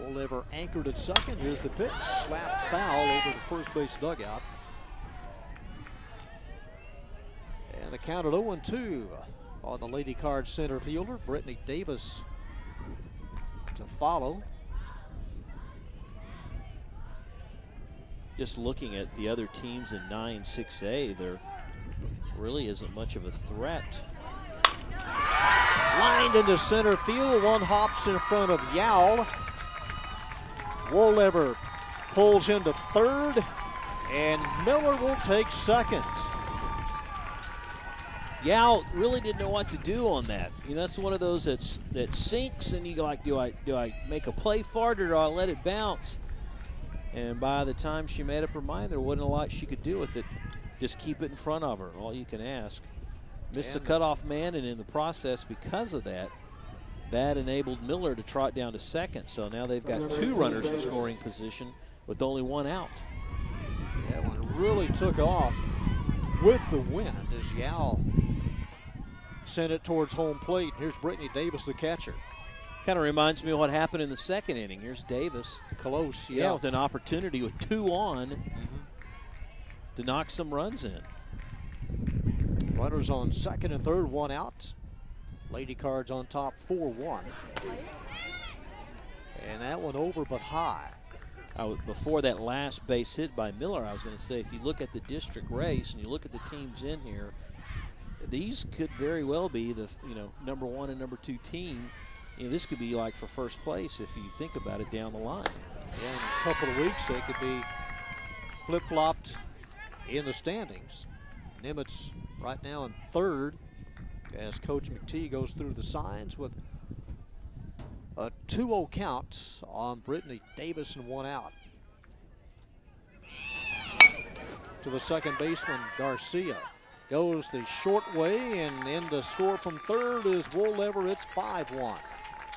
Wolever anchored at second. Here's the pitch, slap foul over the first base dugout. And the count at 0-2 on the Lady Card center fielder, Brittany Davis to follow. Just looking at the other teams in 9-6A, there really isn't much of a threat Lined into center field. One hops in front of Yowell. Wolever pulls into third, and Miller will take second. Yao really didn't know what to do on that. You know, that's one of those that sinks, and you go like, do I make a play for it or do I let it bounce? And by the time she made up her mind, there wasn't a lot she could do with it. Just keep it in front of her, all you can ask. Missed the cutoff man, and in the process, because of that, that enabled Miller to trot down to second. So now they've got two runners in scoring position with only one out. That one really took off with the wind as Yao sent it towards home plate. Here's Brittany Davis, the catcher. Kind of reminds me of what happened in the second inning. Here's Davis. Close, Yeah, with an opportunity with two on to knock some runs in. Runners on second and third, one out. Lady Cards on top, 4-1. And that one over but high. Before that last base hit by Miller, I was going to say, if you look at the district race and you look at the teams in here, these could very well be the number one and number two team. This could be like for first place if you think about it down the line. Yeah, in a couple of weeks they could be flip-flopped in the standings. Nimitz right now in third as Coach McTee goes through the signs with a 2-0 count on Brittany Davis and one out. To the second baseman, Garcia. Goes the short way, and in to score from third is Wolever. It's 5-1.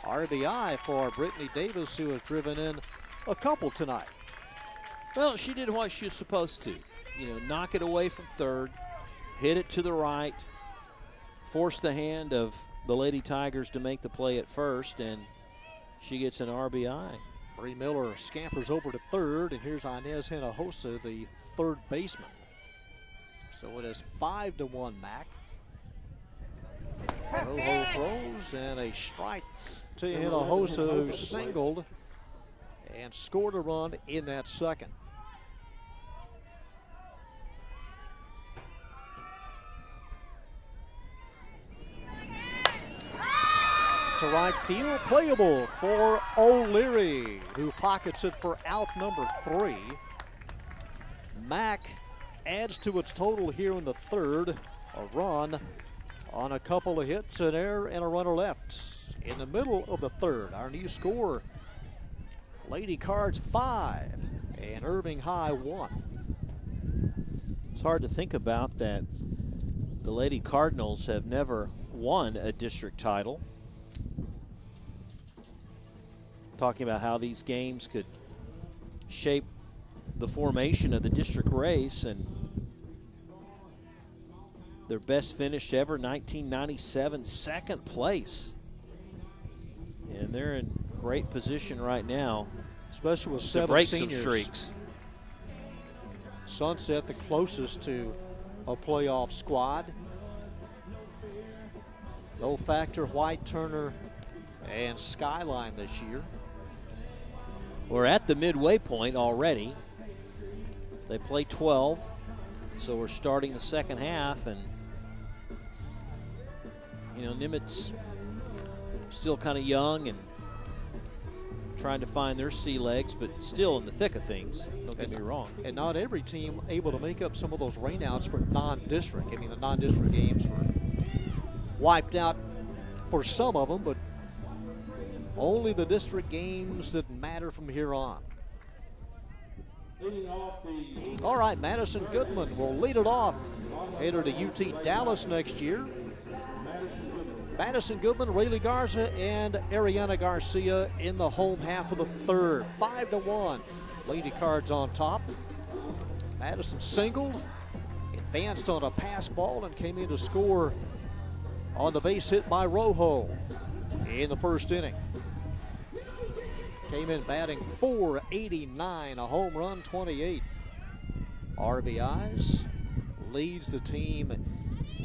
RBI for Brittany Davis, who has driven in a couple tonight. Well, she did what she was supposed to. Knock it away from third, hit it to the right, force the hand of the Lady Tigers to make the play at first, and she gets an RBI. Bree Miller scampers over to third, and here's Inez Hinojosa, the third baseman. So it is 5-1 Mac. Rojo throws, and a strike to Hinojosa, who singled and scored a run in that second. To right field, playable for O'Leary, who pockets it for out number 3. Mack adds to its total here in the third. A run on a couple of hits, an error, and a runner left. In the middle of the third, our new score, Lady Cards 5 and Irving High 1. It's hard to think about that the Lady Cardinals have never won a district title. Talking about how these games could shape the formation of the district race, and their best finish ever, 1997, second place. And they're in great position right now, especially with 7 break seniors. Some streaks. Sunset the closest to a playoff squad. No factor, White, Turner, and Skyline this year. We're at the midway point already. They play 12, so we're starting the second half, and Nimitz still kind of young and trying to find their sea legs, but still in the thick of things. Don't get me wrong. And not every team able to make up some of those rainouts for non-district. I mean, the non-district games were wiped out for some of them, but only the district games that matter from here on. All right, Madison Goodman will lead it off. Headed to UT Dallas next year. Madison Goodman, Rayleigh Garza, and Ariana Garcia in the home half of the third. 5-1. Lady Cards on top. Madison singled, advanced on a pass ball, and came in to score on the base hit by Rojo in the first inning. Came in batting .489, a home run, 28 RBIs. Leads the team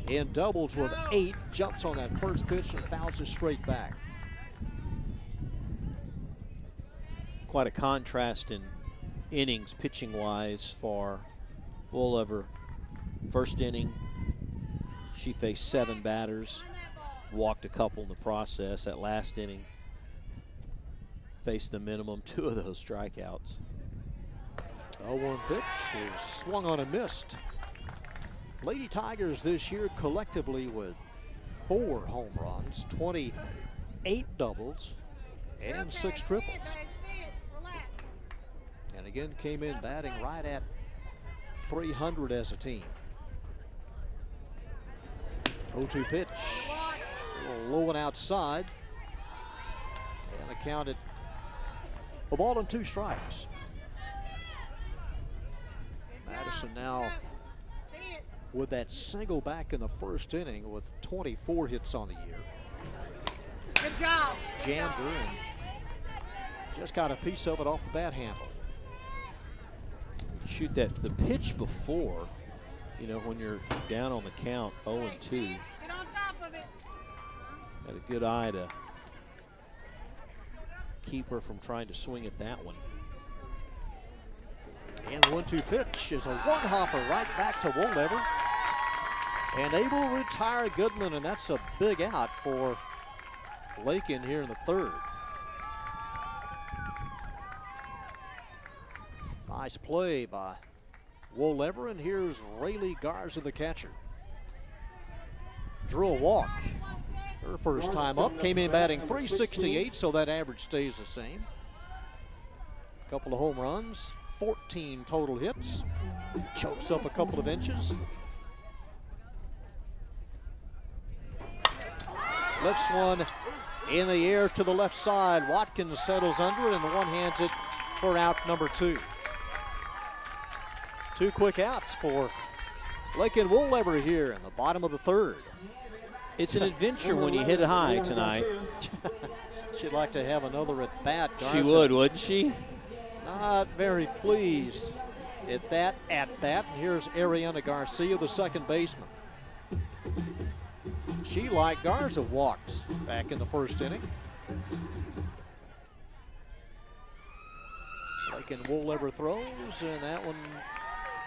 in doubles with 8. Jumps on that first pitch and fouls it straight back. Quite a contrast in innings pitching-wise for Wolever. First inning, she faced 7 batters. walked a couple in the process. That last inning faced the minimum 2 of those strikeouts. 0-1 pitch is swung on and missed. Lady Tigers this year collectively with 4 home runs, 28 doubles, and 6 triples. And again came in batting right at 300 as a team. 0-2 pitch, a little low and outside. And accounted a ball and 2 strikes. Madison now with that single back in the first inning with 24 hits on the year. Good job. Jammed her and just got a piece of it off the bat handle. Shoot that, the pitch before, you know, when you're down on the count 0-2. Get on top of it. Had a good eye to keep her from trying to swing at that one. And 1-2 pitch is a one-hopper right back to Wolever. And able to retire Goodman, and that's a big out for Lakin here in the third. Nice play by Wolever, and here's Rayleigh Garza, the catcher. Drew a walk. Her first time up, came in batting .368, so that average stays the same. Couple of home runs, 14 total hits. Chokes up a couple of inches. Lifts one in the air to the left side. Watkins settles under it and one-hands it for out number 2. 2 quick outs for Lakin Wolever here in the bottom of the third. It's an adventure when you hit it high tonight. She'd like to have another at bat. She would, wouldn't she? Not very pleased at that at bat. And here's Ariana Garcia, the second baseman. She, like Garza, walked back in the first inning. Lakin Wolever throws, and that one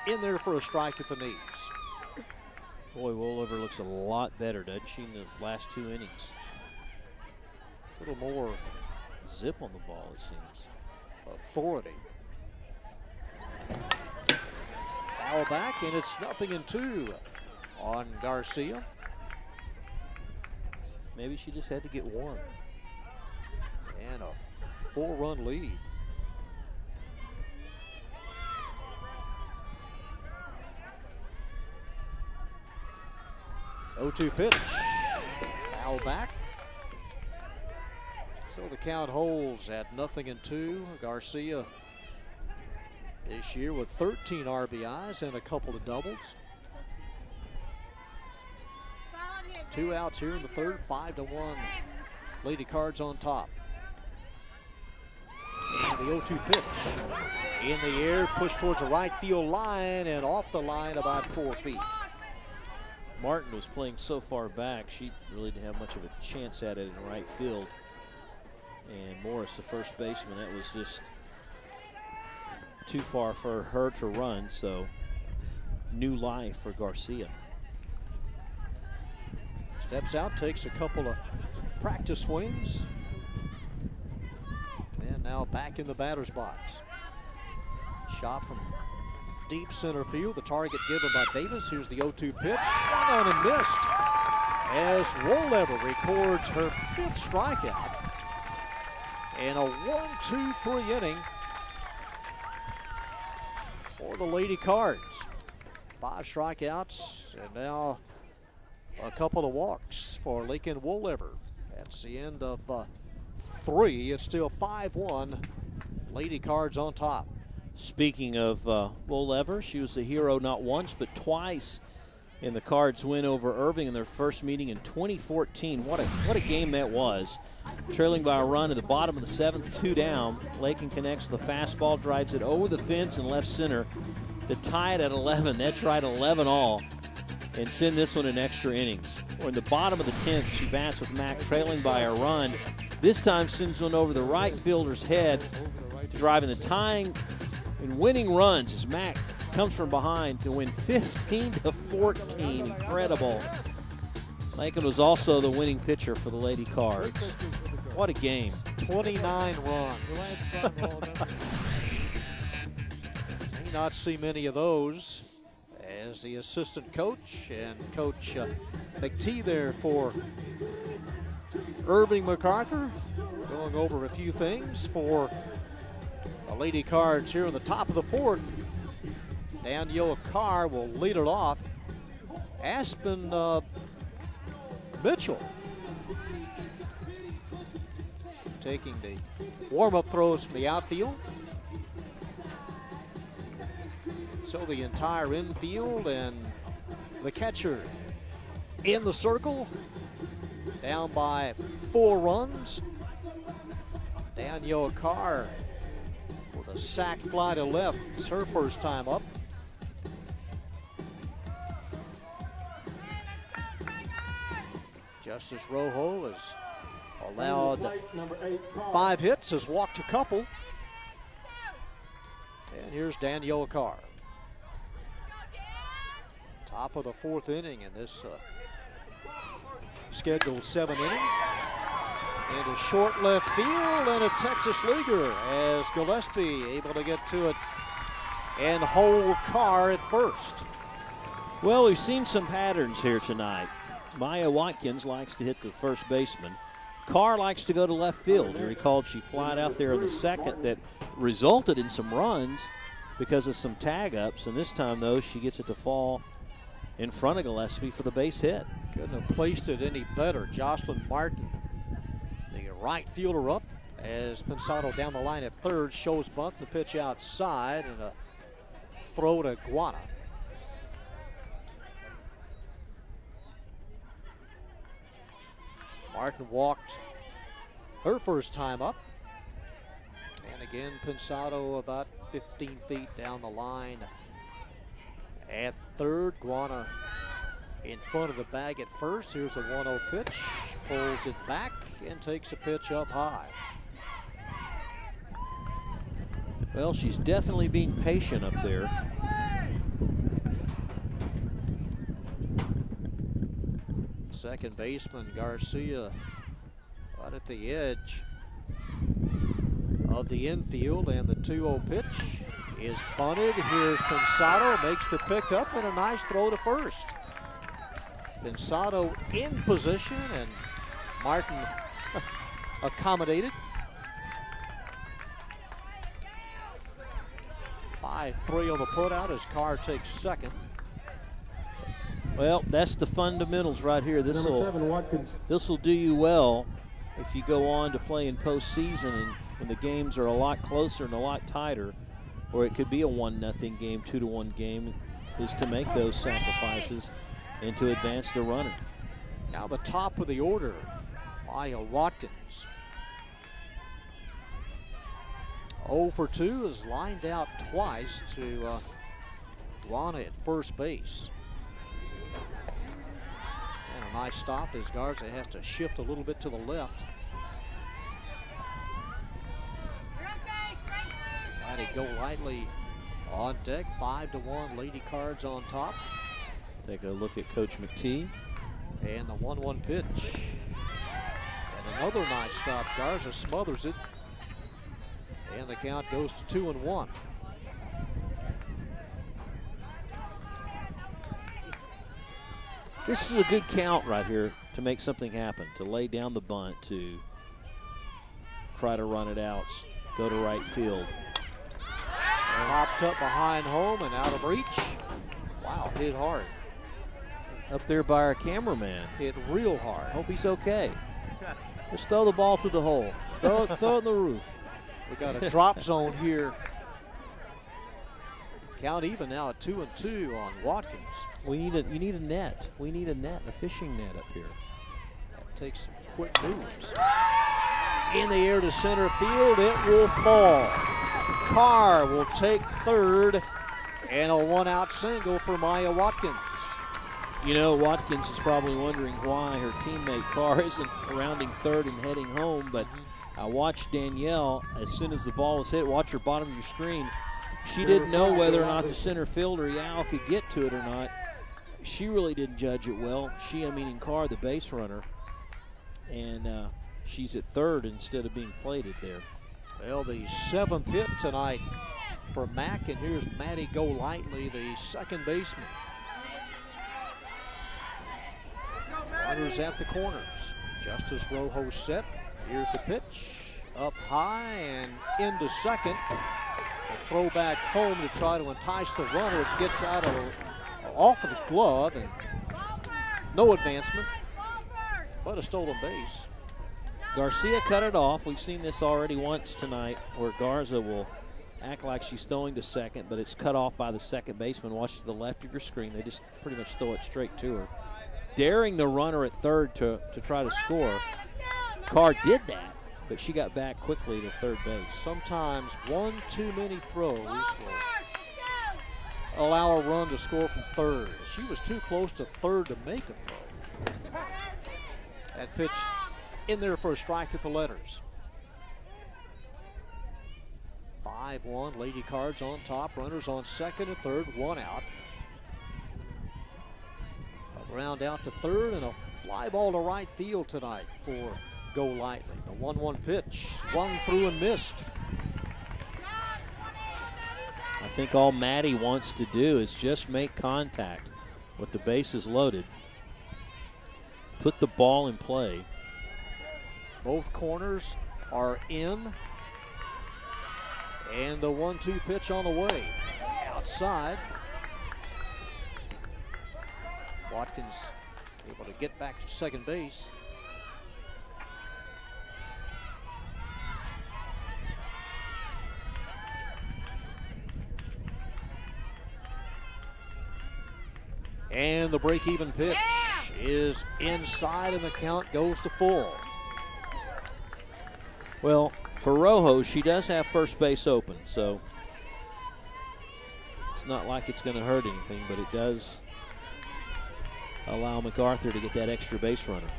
in there for a strike at the knees. Boy, Wolever looks a lot better, doesn't she, in those last 2 innings? A little more Zip on the ball, it seems. authority. Foul back, and it's 0-2 on Garcia. Maybe she just had to get warm. And a 4-run lead. Oh-2 pitch. Foul back. So the count holds at 0-2. Garcia this year with 13 RBIs and a couple of doubles. 2 outs here in the third, 5-1. Lady Cards on top. And the 0-2 pitch in the air, pushed towards the right field line and off the line about 4 feet. Martin was playing so far back, she really didn't have much of a chance at it in right field. And Morris, the first baseman, that was just too far for her to run, so new life for Garcia. Steps out, takes a couple of practice swings. And now back in the batter's box. Shot from deep center field. The target given by Davis. Here's the 0-2 pitch. Swung on and missed. As Wolever records her 5th strikeout. And a 1-2-3 inning for the Lady Cards. 5 strikeouts and now a couple of walks for Lakin Wolever. That's the end of 3. It's still 5-1. Lady Cards on top. Speaking of Wolever, she was a hero not once but twice in the Cards win over Irving in their first meeting in 2014. What a game that was. Trailing by a run at the bottom of the 7th, 2 down. Lakin connects with a fastball, drives it over the fence and left center to tie it at 11. That's right, 11 all. And send this one in extra innings. Or in the bottom of the 10th, she bats with Mac trailing by a run. This time sends one over the right fielder's head to drive in the tying and winning runs as Mac comes from behind to win 15-14. Incredible. Lincoln was also the winning pitcher for the Lady Cards. What a game. 29 runs. May not see many of those as the assistant coach and Coach McTee there for Irving MacArthur, going over a few things for the Lady Cards here in the top of the fourth. Danielle Carr will lead it off. Aspen Mitchell taking the warm-up throws from the outfield. So the entire infield and the catcher in the circle, down by 4 runs. Danielle Carr with a sac fly to left. It's her first time up. Justice Rojo has allowed 5 hits, has walked a couple. And here's Danielle Carr. Top of the 4th inning in this scheduled 7 inning. Into short left field and a Texas leaguer as Gillespie able to get to it and hold Carr at first. Well, we've seen some patterns here tonight. Maya Watkins likes to hit the first baseman. Carr likes to go to left field. You recall she flied out there in the second that resulted in some runs because of some tag-ups. And this time, though, she gets it to fall in front of Gillespie for the base hit. Couldn't have placed it any better. Jocelyn Martin, the right fielder, up as Pensado down the line at third. Shows bunt, the pitch outside, and a throw to Guana. Martin walked her first time up. And again, Pensado about 15 feet down the line at third. Guana in front of the bag at first. Here's a 1-0 pitch. Pulls it back and takes a pitch up high. Well, she's definitely being patient up there. Second baseman Garcia right at the edge of the infield, and the 2-0 pitch is bunted. Here's Pensado, makes the pickup and a nice throw to first. Pensado in position and Martin accommodated. 5-3 on the putout as Carr takes second. Well, that's the fundamentals right here. This will do you well if you go on to play in postseason and when the games are a lot closer and a lot tighter, or it could be a 1-0 game, 2-1 game, is to make those sacrifices and to advance the runner. Now the top of the order, Maya Watkins. 0 for 2 is lined out twice to Guana at first base. And a nice stop as Garza has to shift a little bit to the left. Matty Golightly on deck, 5-1, Lady Cards on top. Take a look at Coach McTee. And the 1-1 pitch. And another nice stop. Garza smothers it. And the count goes to 2-1. This is a good count right here to make something happen, to lay down the bunt, to try to run it out, go to right field. Popped up behind home and out of reach. Wow, hit hard. Up there by our cameraman. Hit real hard. Hope he's okay. Just throw the ball through the hole. Throw it in the roof. We got a drop zone here. Count even now at 2-2 on Watkins. You need a net. We need a net, a fishing net up here. That takes some quick moves. In the air to center field, it will fall. Carr will take third, and a 1-out single for Maya Watkins. You know, Watkins is probably wondering why her teammate Carr isn't rounding third and heading home, but I watched Danielle as soon as the ball was hit. Watch her bottom of your screen. She didn't know whether or not the center fielder, Yao, could get to it or not. she really didn't judge it well. She, I meaning Carr, the base runner, and she's at third instead of being plated there. Well, the 7th hit tonight for Mack, and here's Maddie Golightly, the second baseman. Runners at the corners. Justice Rojo set. Here's the pitch. Up high and into second. A throw back home to try to entice the runner. It gets off of the glove, and no advancement, but a stolen base. Garcia cut it off. We've seen this already once tonight where Garza will act like she's throwing to second, but it's cut off by the second baseman. Watch to the left of your screen. They just pretty much throw it straight to her, daring the runner at third to try to score. Carr did that, but she got back quickly to third base. Sometimes one too many throws will allow a run to score from third. She was too close to third to make a throw. That pitch in there for a strike at the letters. 5-1, Lady Cards on top, runners on second and third, one out. A ground out to third and a fly ball to right field tonight for Golightly. The 1-1 pitch, swung through and missed. I think all Maddie wants to do is just make contact with the bases loaded. Put the ball in play. Both corners are in. And the 1-2 pitch on the way. Outside. Watkins able to get back to second base. And the break-even pitch is inside, and the count goes to full. Well, for Rojo, she does have first base open, so it's not like it's going to hurt anything, but it does allow MacArthur to get that extra base runner.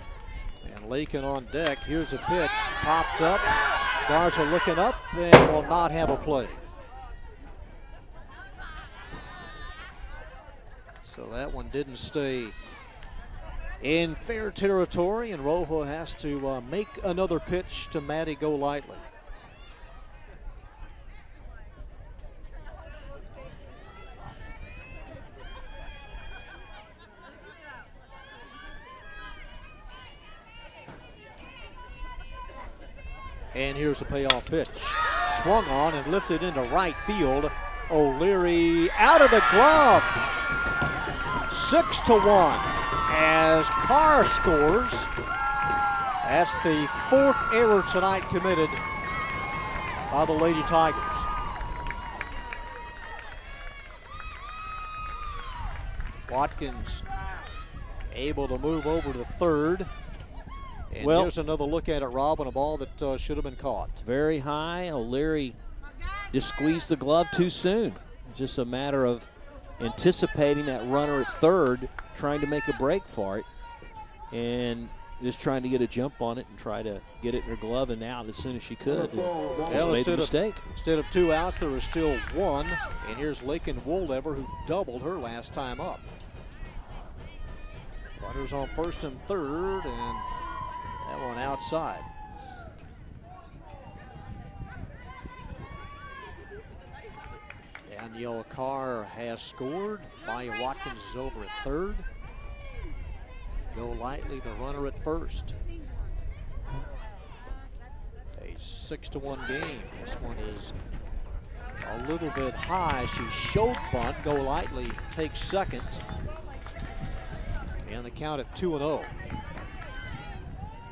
And Lakin on deck. Here's a pitch. Popped up. Garza looking up and will not have a play. So that one didn't stay in fair territory, and Rojo has to make another pitch to Maddie Golightly. And here's a payoff pitch. Swung on and lifted into right field. O'Leary out of the glove. 6-1 as Carr scores. That's the 4th error tonight committed by the Lady Tigers. Watkins able to move over to third. And well, here's another look at it, Rob, on a ball that should have been caught. Very high. O'Leary just squeezed the glove too soon. Just a matter of anticipating that runner at third, trying to make a break for it, and just trying to get a jump on it and try to get it in her glove and out as soon as she could. Just made a mistake. Instead of 2 outs, there was still 1. And here's Lakin Wooldever, who doubled her last time up. Runners on first and third, and that one outside. Danielle Carr has scored. Maya Watkins is over at third. Golightly, the runner at first. A 6-1 game. This one is a little bit high. She showed bunt. Golightly takes second. And the count at 2-0.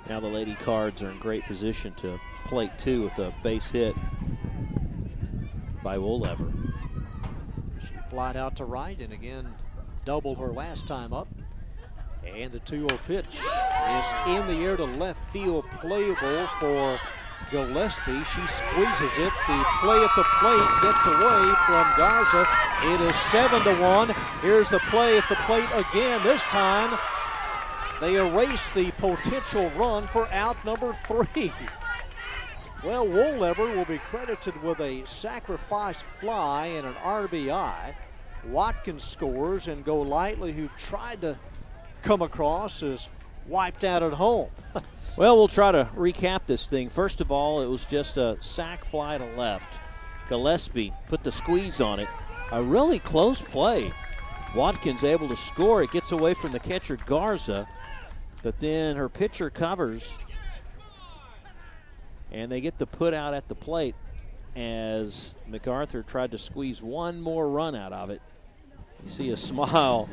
Now the Lady Cards are in great position to plate 2 with a base hit by Wooldever. She flied out to right and again doubled her last time up. And the 2-0 pitch is in the air to left field, playable for Gillespie. She squeezes it. The play at the plate gets away from Garza. It is 7-1. Here's the play at the plate again. This time they erase the potential run for out number 3. Well, Wooldever will be credited with a sacrifice fly and an RBI. Watkins scores, and Golightly, who tried to come across, is wiped out at home. Well, we'll try to recap this thing. First of all, it was just a sac fly to left. Gillespie put the squeeze on it. A really close play. Watkins able to score. It gets away from the catcher, Garza, but then her pitcher covers, and they get the put out at the plate as MacArthur tried to squeeze one more run out of it. You see a smile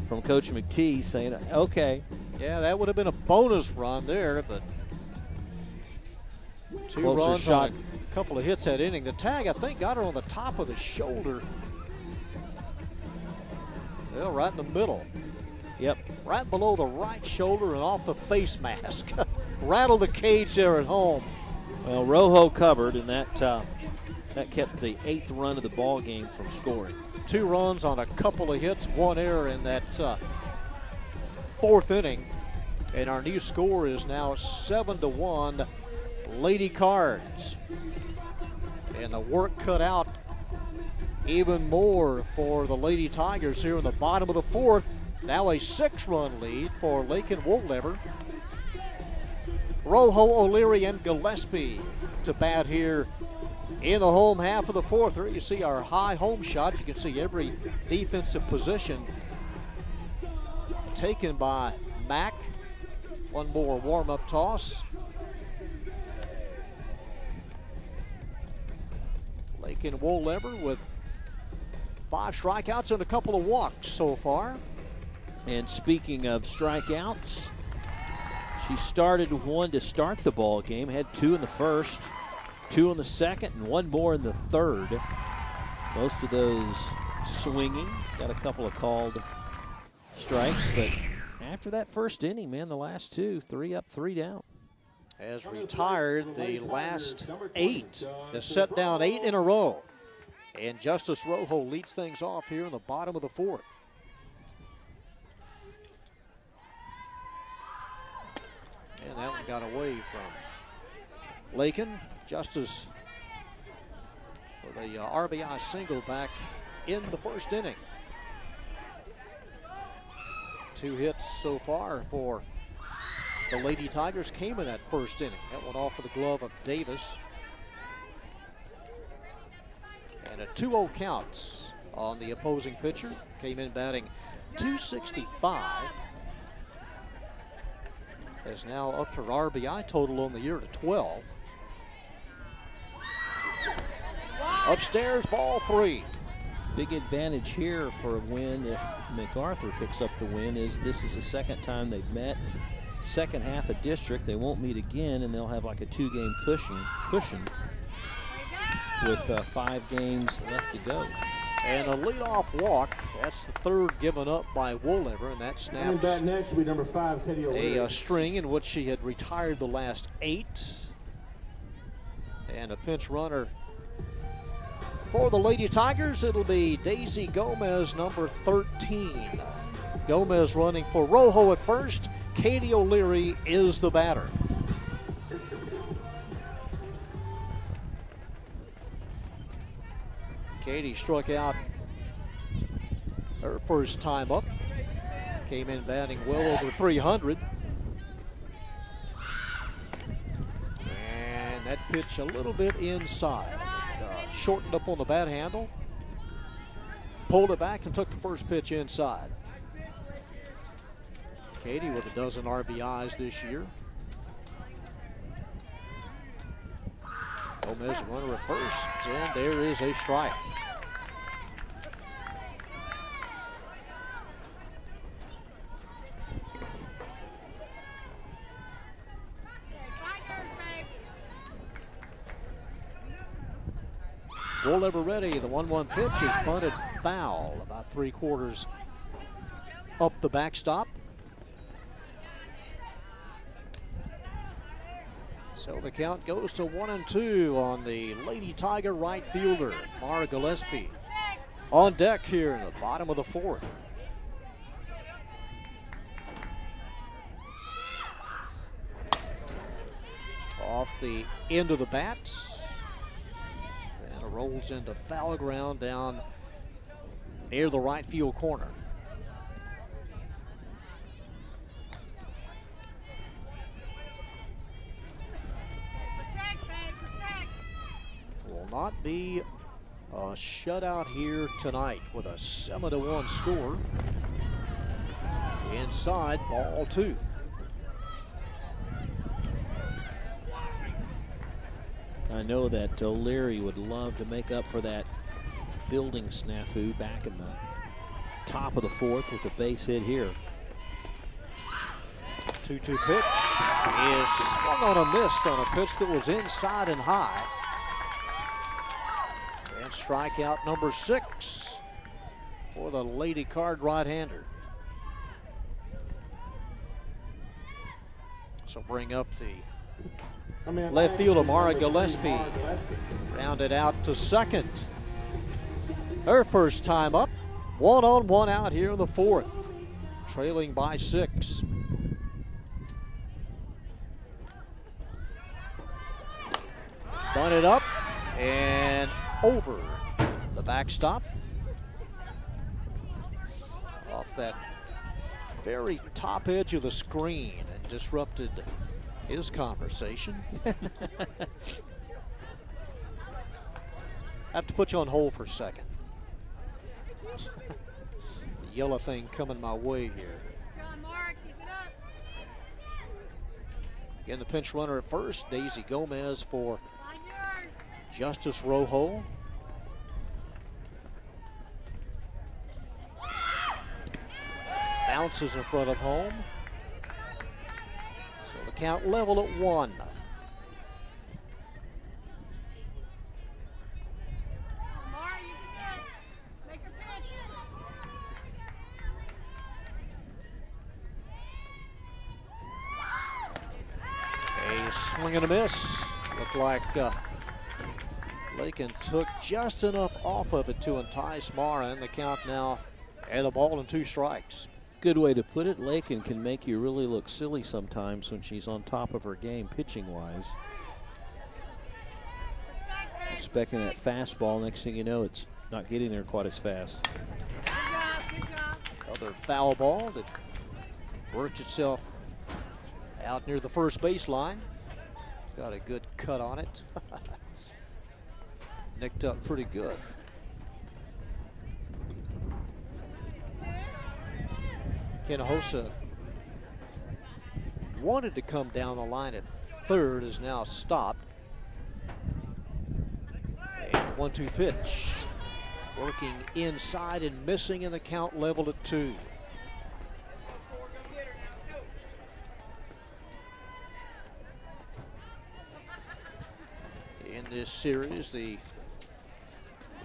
from Coach McTee saying, okay. Yeah, that would have been a bonus run there, but two Closer runs shot. on a couple of hits that inning. The tag, I think, got her on the top of the shoulder. Well, right in the middle. Yep. Right below the right shoulder and off the face mask. Rattled the cage there at home. Well, Rojo covered, and that kept the 8th run of the ball game from scoring. 2 runs on a couple of hits, 1 error in that 4th inning. And our new score is now 7-1 Lady Cards. And the work cut out even more for the Lady Tigers here in the bottom of the 4th. Now a 6-run lead for Lakin Woollever. Rojo, O'Leary, and Gillespie to bat here in the home half of the 4th. There you see our high home shot. You can see every defensive position taken by Mack. One more warm-up toss. Lakin Woollever with 5 strikeouts and a couple of walks so far. And speaking of strikeouts, she started 1 to start the ball game, had 2 in the first, 2 in the second, and 1 more in the third. Most of those swinging, got a couple of called strikes, but after that first inning, man, the last 2, 3 up, 3 down. Has retired the last 8, has set down 8 in a row. And Justice Rojo leads things off here in the bottom of the 4th. And that one got away from Lakin. Justice with a RBI single back in the first inning. 2 hits so far for the Lady Tigers came in that first inning. That one off of the glove of Davis. And a 2-0 count on the opposing pitcher. Came in batting .265. Has now upped her RBI total on the year to 12. Upstairs, ball 3. Big advantage here for a win if MacArthur picks up the win is this is the second time they've met. Second half of district, they won't meet again, and they'll have like a 2-game cushion with 5 games left to go. And a leadoff walk. That's the 3rd given up by Woollever, and that snaps next will be number 5, Katie O'Leary. a string in which she had retired the last 8. And a pinch runner for the Lady Tigers. It'll be Daisy Gomez, number 13. Gomez running for Rojo at first. Katie O'Leary is the batter. Katie struck out her first time up. Came in batting well over 300. And that pitch a little bit inside. Shortened up on the bat handle. Pulled it back and took the first pitch inside. Katie with a dozen RBIs this year. Gomez runner at first, and there is a strike. Woollever ready. The 1-1 pitch is bunted foul, about 3/4 up the backstop. So the count goes to 1-2 on the Lady Tiger right fielder, Mara Gillespie. On deck here in the bottom of the 4th. Off the end of the bat. And it rolls into foul ground down near the right field corner. Protect, man, protect. Will not be a shutout here tonight with a 7-1 score. Inside, ball 2. I know that O'Leary would love to make up for that fielding snafu back in the top of the 4th with a base hit here. 2-2 pitch is swung on a miss on a pitch that was inside and high. And strikeout number 6 for the Lady Card right-hander. So bring up the left fielder, Mara Gillespie, rounded out to second. Her first time up, 1-on-1 out here in the 4th, trailing by 6. Bunted up and over the backstop. Off that very top edge of the screen and disrupted his conversation. Have to put you on hold for a second. The yellow thing coming my way here. John Mark, keep it up. Again, the pinch runner at first, Daisy Gomez for Find yours. Justice Rojo. Bounces in front of home. So the count level at 1. Mark, you can do it. Make a pitch. A swing and a miss. Looked like Lakin took just enough off of it to entice Mara, and the count now at a ball and 2 strikes. Good way to put it. Lakin can make you really look silly sometimes when she's on top of her game pitching-wise. Expecting that fastball, next thing you know, it's not getting there quite as fast. Good job, good job. Another foul ball that worked itself out near the first baseline. Got a good cut on it. Nicked up pretty good. Hinojosa wanted to come down the line at third, is now stopped. And 1-2 pitch. Working inside and missing, in the count leveled at 2. In this series, the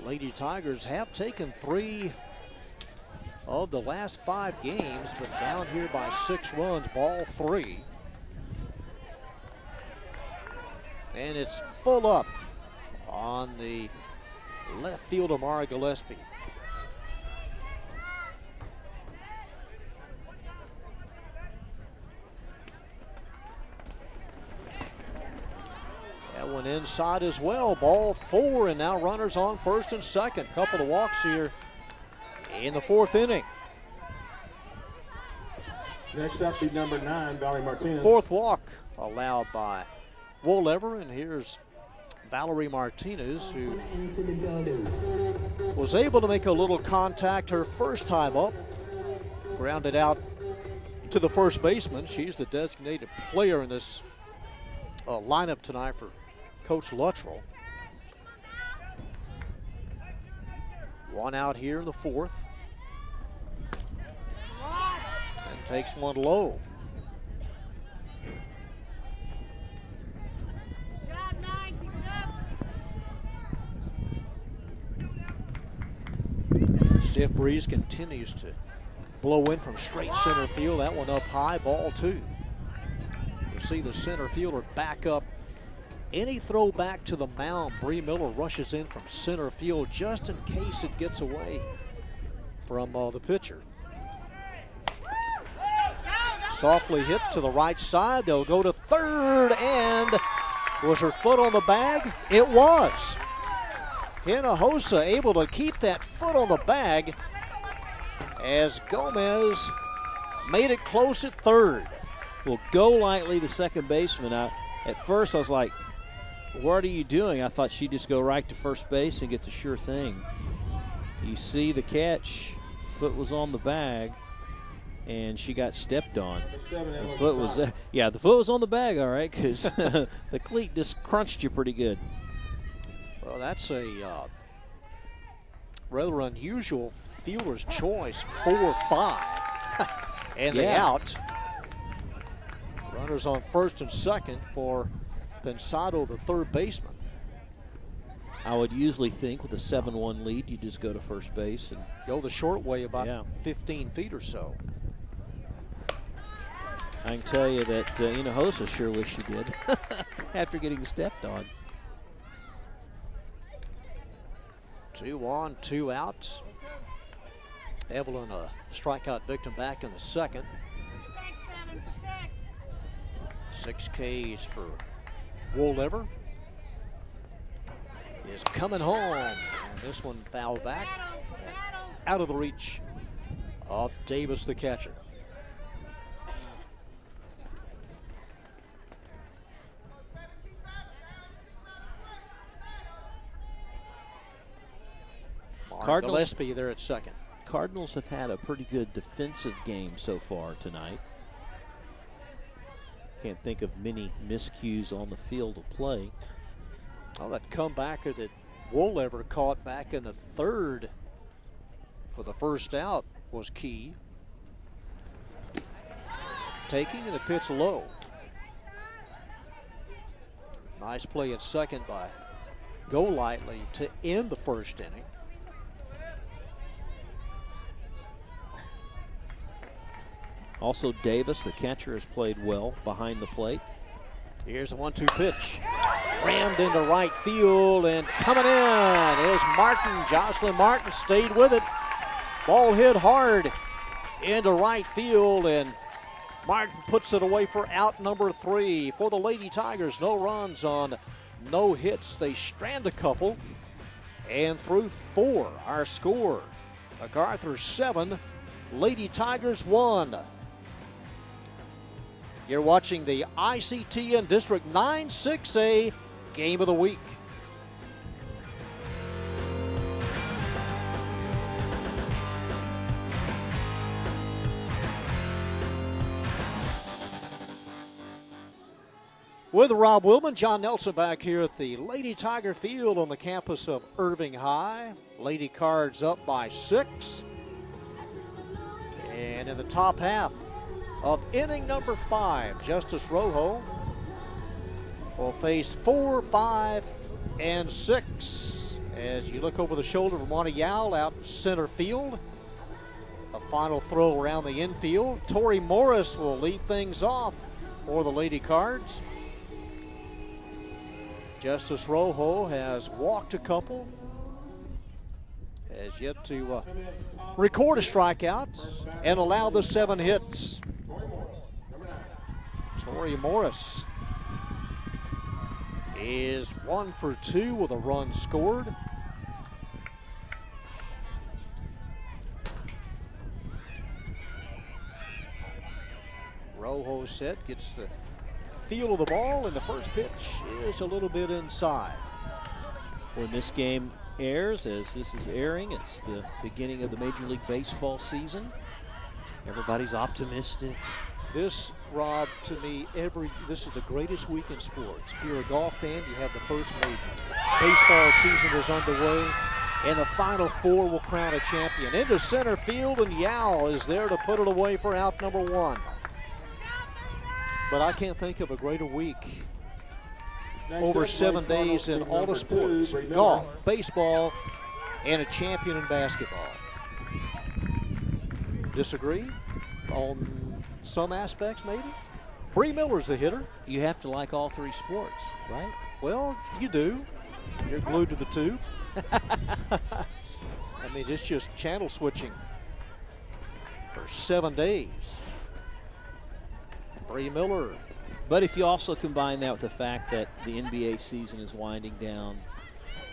Lady Tigers have taken 3 of the last 5 games, but down here by 6 runs, ball 3. And it's full up on the left fielder, Mara Gillespie. That one inside as well, ball 4, and now runners on first and second. Couple of walks here in the 4th inning. Next up, the number 9, Valerie Martinez. 4th walk allowed by Wolever, and here's Valerie Martinez, who was able to make a little contact her first time up. Grounded out to the first baseman. She's the designated player in this lineup tonight for Coach Luttrell. 1 out here in the 4th. And takes one low. Job 9, keep it up. Stiff breeze continues to blow in from straight center field. That one up high, ball 2. You see the center fielder back up. Any throw back to the mound, Bree Miller rushes in from center field just in case it gets away from the pitcher. Softly hit to the right side. They'll go to third, and was her foot on the bag? It was. Hinojosa able to keep that foot on the bag as Gomez made it close at third. Well, Golightly, the second baseman, at first I was like, what are you doing? I thought she'd just go right to first base and get the sure thing. You see the catch, foot was on the bag, and she got stepped on. The foot was, the foot was on the bag, all right, because the cleat just crunched you pretty good. Well, that's a rather unusual fielder's choice, 4-5, and the out. Runners on first and second for Pensado, the third baseman. I would usually think with a 7-1 lead, you just go to first base and go the short way about 15 feet or so. I can tell you that Hinojosa sure wish she did after getting stepped on. 2 on, 2 out. Evelyn, a strikeout victim, back in the second. 6 Ks for Woollever. Is coming home. And this one fouled back. Out of the reach of Davis, the catcher. Cardinals, Gillespie there at second. Cardinals have had a pretty good defensive game so far tonight. Can't think of many miscues on the field of play. Oh, that comebacker that Woollever caught back in the third for the first out was key. Taking and the pitch low. Nice play at second by Golightly to end the first inning. Also, Davis, the catcher, has played well behind the plate. Here's the 1-2 pitch. Rammed into right field, and coming in is Martin. Jocelyn Martin stayed with it. Ball hit hard into right field, and Martin puts it away for out number 3 for the Lady Tigers. No runs on no hits. They strand a couple, and through 4, our score. MacArthur 7, Lady Tigers 1. You're watching the ICTN District 9 6A Game of the Week. With Rob Willman, John Nelson back here at the Lady Tiger Field on the campus of Irving High. Lady Cards up by 6. And in the top half of inning number 5, Justice Rojo will face 4, 5, and 6. As you look over the shoulder of Monty Yowell out in center field. A final throw around the infield. Tori Morris will lead things off for the Lady Cards. Justice Rojo has walked a couple. Has yet to record a strikeout and allow the 7 hits. Tori Morris is 1 for 2 with a run scored. Rojo set, gets the feel of the ball, and the first pitch is a little bit inside. When this game airs, as this is airing, it's the beginning of the Major League Baseball season. Everybody's optimistic. This, Rob, to me, this is the greatest week in sports. If you're a golf fan, you have the first major. Baseball season is underway, and the Final 4 will crown a champion. Into center field, and Yowell is there to put it away for out number 1. But I can't think of a greater week over 7 days in all the sports. Golf, baseball, and a champion in basketball. Disagree on some aspects, maybe? Bree Miller's the hitter. You have to like all 3 sports, right? Well, you do. You're glued to the tube. I mean, it's just channel switching for 7 days. Bree Miller. But if you also combine that with the fact that the NBA season is winding down,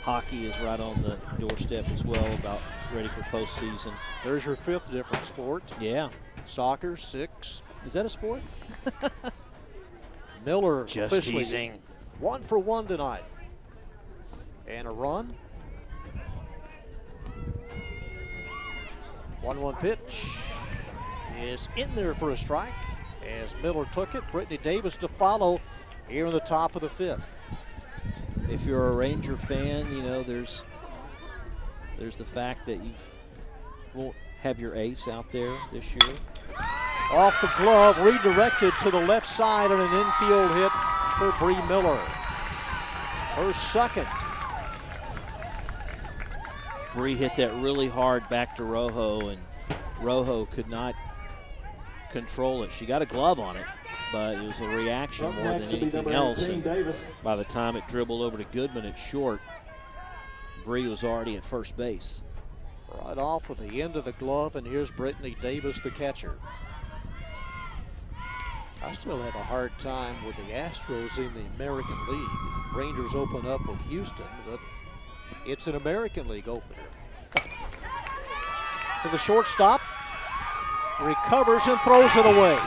hockey is right on the doorstep as well, about ready for postseason. There's your fifth different sport. Yeah. Soccer, 6. Is that a sport? Miller Just officially teasing. 1 for 1 tonight. And a run. 1-1 pitch is in there for a strike as Miller took it. Brittany Davis to follow here in the top of the 5th. If you're a Ranger fan, you know, there's the fact that won't have your ace out there this year. Off the glove, redirected to the left side and an infield hit for Bree Miller. Her second. Bree hit that really hard back to Rojo, and Rojo could not control it. She got a glove on it, but it was a reaction Up more next than to be anything number else. 18, And Davis. by the time it dribbled over to Goodman at short, Bree was already at first base. Right off with the end of the glove, and here's Brittany Davis, the catcher. I still have a hard time with the Astros in the American League. Rangers open up with Houston, but it's an American League opener. To the shortstop, recovers and throws it away.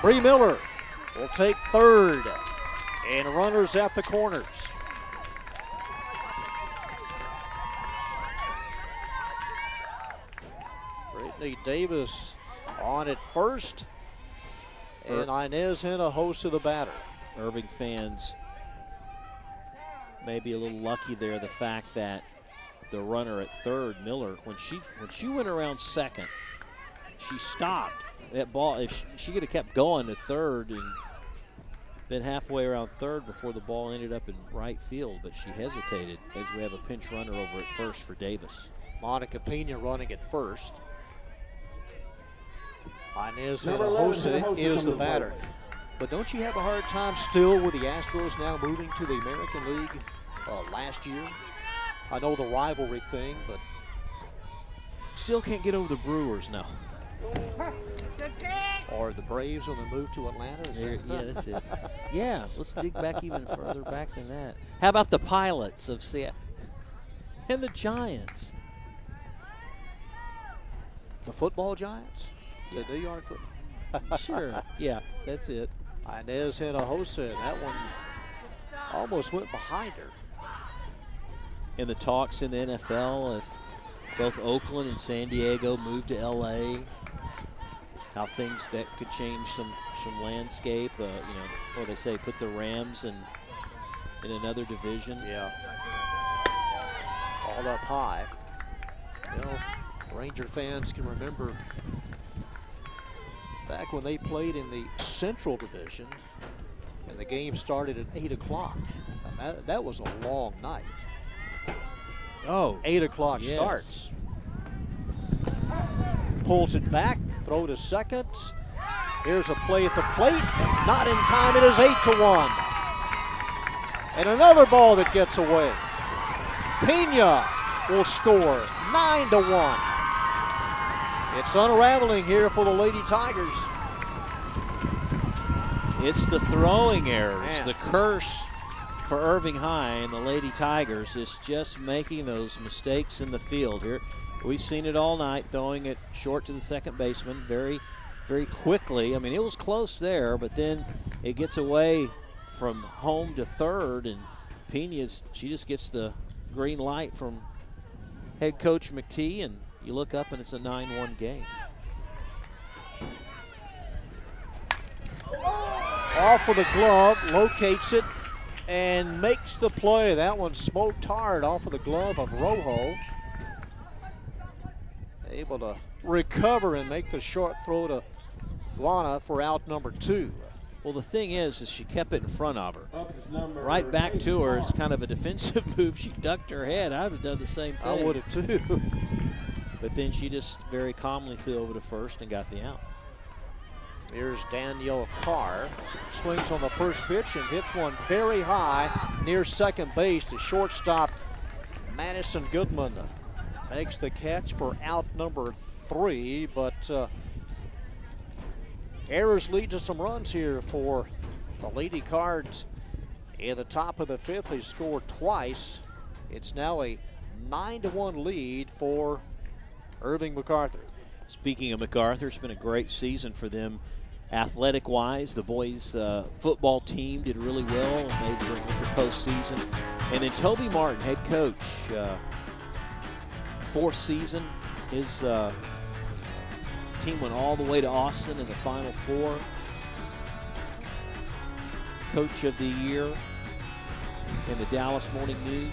Bree Miller will take third, and runners at the corners. Brittany Davis on at first, and Inez Hinojosa the batter. Irving fans may be a little lucky there, the fact that the runner at third, Miller, when she went around second, she stopped. That ball, if she could have kept going to third and been halfway around third before the ball ended up in right field, but she hesitated as we have a pinch runner over at first for Davis. Monica Pena running at first. Inez Number 11, Hinojosa is the coming to batter. play. But don't you have a hard time still with the Astros now moving to the American League last year? I know the rivalry thing, but Still can't get over the Brewers now. Good pick. or the Braves when they move to Atlanta. Is that- Yeah, that's it. Yeah, let's dig back even further back than that. How about the Pilots of Seattle and the Giants? The football Giants? The New York football. Sure. Yeah, that's it. Inez Hinojosa, and that one almost went behind her. In the talks in the NFL, if both Oakland and San Diego move to LA, how things that could change some landscape. Or they say put the Rams in another division. Yeah. All up high. You know, Ranger fans can remember back when they played in the Central Division and the game started at 8 o'clock. That was a long night. Oh, 8 o'clock yes. starts. Pulls it back, throw to second. Here's a play at the plate. Not in time, it is 8-1. And another ball that gets away. Pena will score 9-1. It's unraveling here for the Lady Tigers. It's the throwing errors, Man. the curse for Irving High and the Lady Tigers is just making those mistakes in the field here. We've seen it all night, throwing it short to the second baseman very, very quickly. I mean, it was close there, but then it gets away from home to third, and Pena, she just gets the green light from head coach McTee, and you look up and it's a 9-1 game. Off of the glove, locates it, and makes the play. That one smoked hard off of the glove of Rojo. Able to recover and make the short throw to Lana for out number 2. Well, the thing is she kept it in front of her. Up is number Right back 8, to her. It's kind of a defensive move. She ducked her head. I would have done the same thing. I would have too. But then she just very calmly flew over to first and got the out. Here's Danielle Carr. Swings on the first pitch and hits one very high near second base. The shortstop, Madison Goodman, makes the catch for out number 3. But errors lead to some runs here for the Lady Cards. In the top of the 5th, they scored twice. It's now a 9-1 lead for Irving MacArthur. Speaking of MacArthur, it's been a great season for them athletic-wise. The boys' football team did really well and made the postseason. And then Toby Martin, head coach, fourth season. His team went all the way to Austin in the Final Four. Coach of the Year in the Dallas Morning News.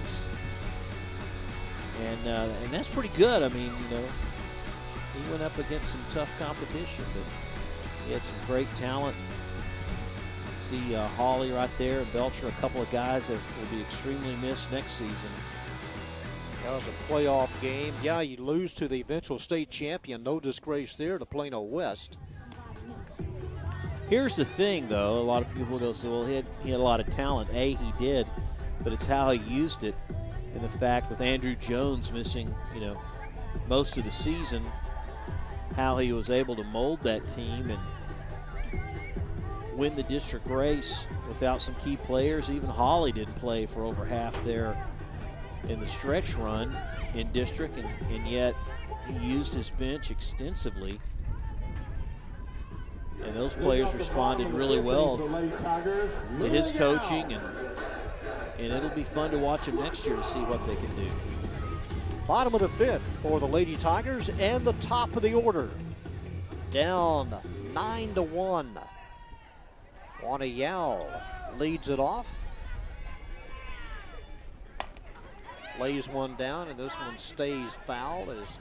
And that's pretty good. I mean, you know, he went up against some tough competition, but he had some great talent. See Hawley right there, and Belcher, a couple of guys that will be extremely missed next season. That was a playoff game. Yeah, you lose to the eventual state champion. No disgrace there to Plano West. Here's the thing, though. A lot of people go say, well, he had a lot of talent. He did, but it's how he used it. And the fact with Andrew Jones missing, you know, most of the season, how he was able to mold that team and win the district race without some key players. Even Hawley didn't play for over half there in the stretch run in district, and yet he used his bench extensively. And those players responded really well to his coaching, and it'll be fun to watch them next year to see what they can do. Bottom of the fifth for the Lady Tigers and the top of the order. Down 9-1. Juana Yao leads it off. Lays one down, and this one stays foul as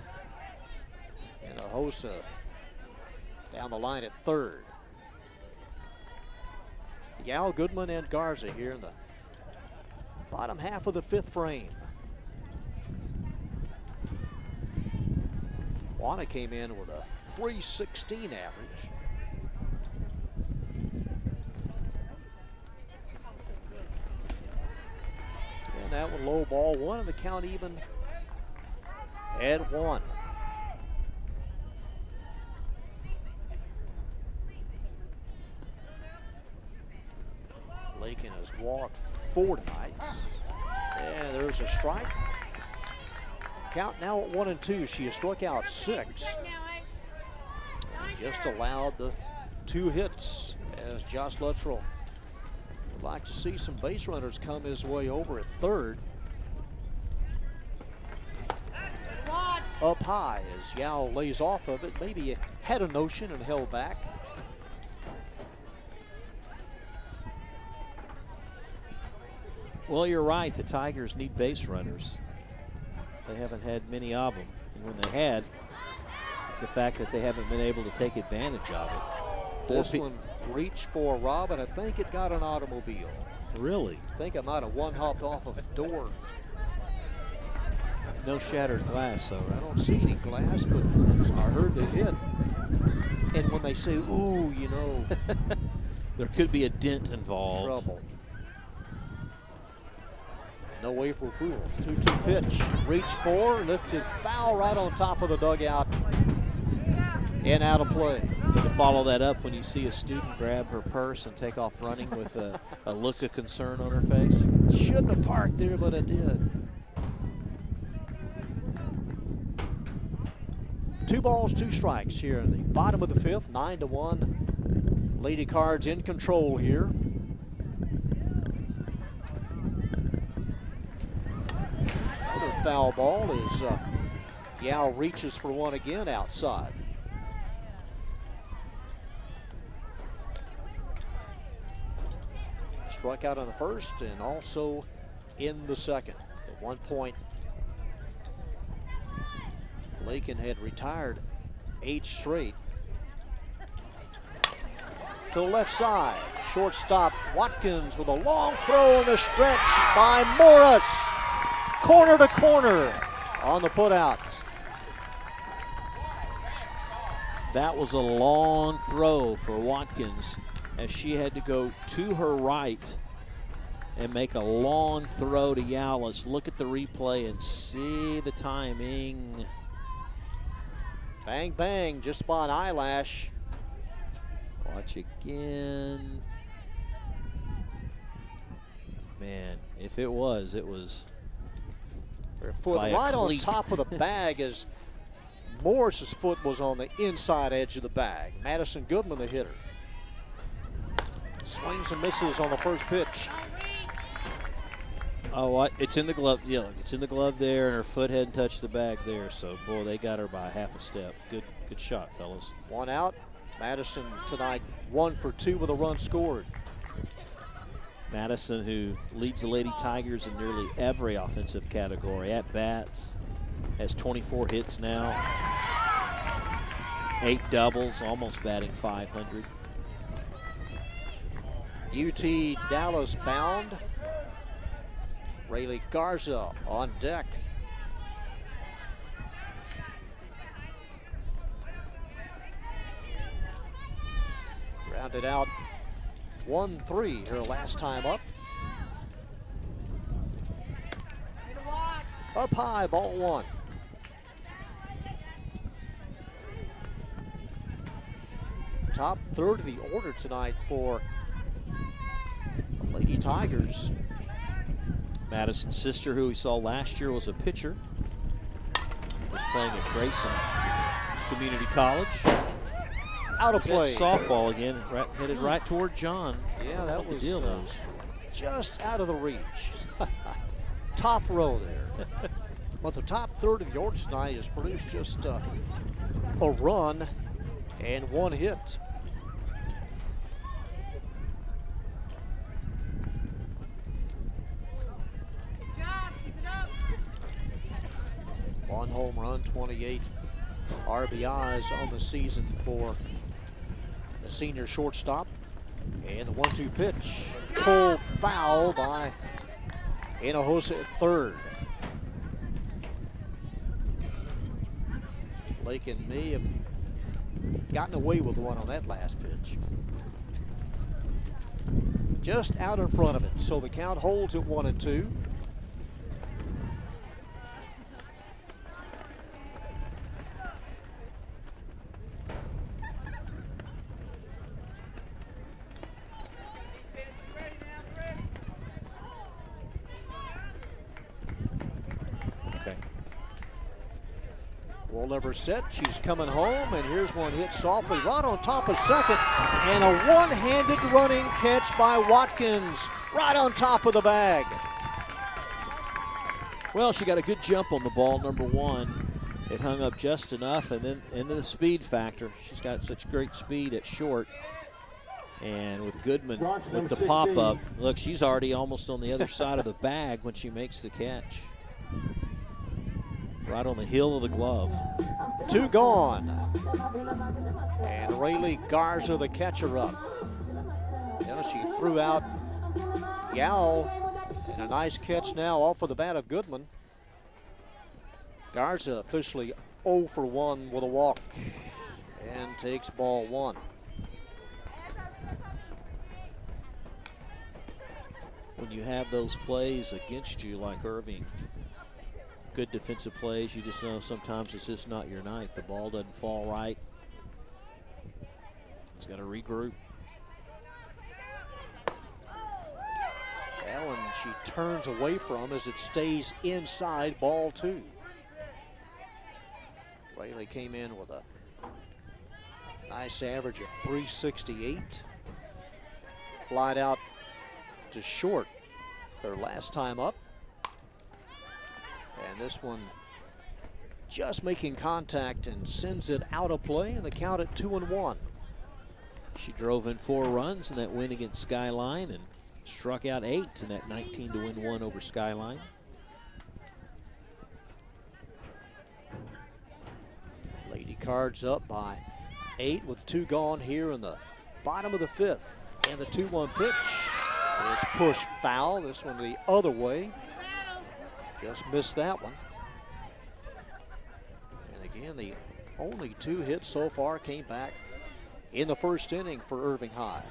Hinojosa down the line at third. Yao, Goodman, and Garza here in the bottom half of the fifth frame. Juana came in with a 316 average. And that one low ball one, and the count even at 1. Lakin has walked 4 tonight. And there's a strike. Count now at 1 and 2. She has struck out 6. And just allowed the 2 hits as Josh Luttrell would like to see some base runners come his way over at third. Up high as Yao lays off of it. Maybe had a notion and held back. Well, you're right. The Tigers need base runners. They haven't had many of them. And when they had, it's the fact that they haven't been able to take advantage of it. This one reached for Robin. I think it got an automobile. Really? I think I might have one-hopped off of a door. No shattered glass, though, right? I don't see any glass, but I heard the hit. And when they say, ooh, you know. There could be a dent involved. Trouble. No April Fools. 2-2 pitch. Reach for, lifted foul right on top of the dugout. And out of play. And to follow that up, when you see a student grab her purse and take off running with a look of concern on her face. Shouldn't have parked there, but I did. 2 balls, 2 strikes here in the bottom of the fifth. 9-1. Lady Cards in control here. Another foul ball as Yao reaches for one again outside. Struck out on the first and also in the second. At one point, Lakin had retired 8 straight. To the left side, shortstop Watkins with a long throw in the stretch by Morris. Corner to corner on the putout. That was a long throw for Watkins, as she had to go to her right and make a long throw to Yao. Let's look at the replay and see the timing. Bang, bang, just by an eyelash. Watch again. Man, if it was Her foot by a right on cleat. top of the bag as Morris's foot was on the inside edge of the bag. Madison Goodman, the hitter. Swings and misses on the first pitch. Oh, what? It's in the glove. Yeah, it's in the glove there, and her foot hadn't touched the bag there. So, boy, they got her by half a step. Good shot, fellas. One out. Madison tonight 1 for 2 with a run scored. Madison, who leads the Lady Tigers in nearly every offensive category. At bats, has 24 hits now, 8 doubles, almost batting .500. UT Dallas bound. Rayleigh Garza on deck. Grounded out 1-3 her last time up. Up high, ball 1. Top third of the order tonight for Lady Tigers. Madison's sister, who we saw last year, was a pitcher. Was playing at Grayson Community College. Out of play. Softball again, headed right toward John. Yeah, that What was the deal is. just out of the reach. Top row there. But the top third of the order tonight has produced just a run and 1 hit. One home run, 28 RBIs on the season for the senior shortstop. And the 1-2 pitch, pulled foul by Hinojosa at third. Blake and me have gotten away with one on that last pitch. Just out in front of it, so the count holds at 1-2. Never set. She's coming home, and here's one hit softly right on top of second, and a one-handed running catch by Watkins right on top of the bag. Well, she got a good jump on the ball, number 1. It hung up just enough, and then the speed factor. She's got such great speed at short. And with Goodman with the pop-up, look, she's already almost on the other side of the bag when she makes the catch. Right on the heel of the glove. 2 gone. And Rayleigh Garza, the catcher, up. Yeah, she threw out Yao, and a nice catch now off of the bat of Goodman. Garza officially 0 for 1 with a walk and takes ball 1. When you have those plays against you like Irving, good defensive plays, you just know sometimes it's just not your night. The ball doesn't fall right. It's got to regroup. That one she turns away from as it stays inside, ball 2. Rayleigh came in with a nice average of .368. Flied out to short her last time up. And this one just making contact and sends it out of play, and the count at 2-1. She drove in 4 runs in that win against Skyline and struck out 8 in that 19-win one over Skyline. Lady Cards up by 8 with 2 gone here in the bottom of the 5th. And the 2-1 pitch is pushed foul. This one the other way. Just missed that one. And again, the only 2 hits so far came back in the first inning for Irving High.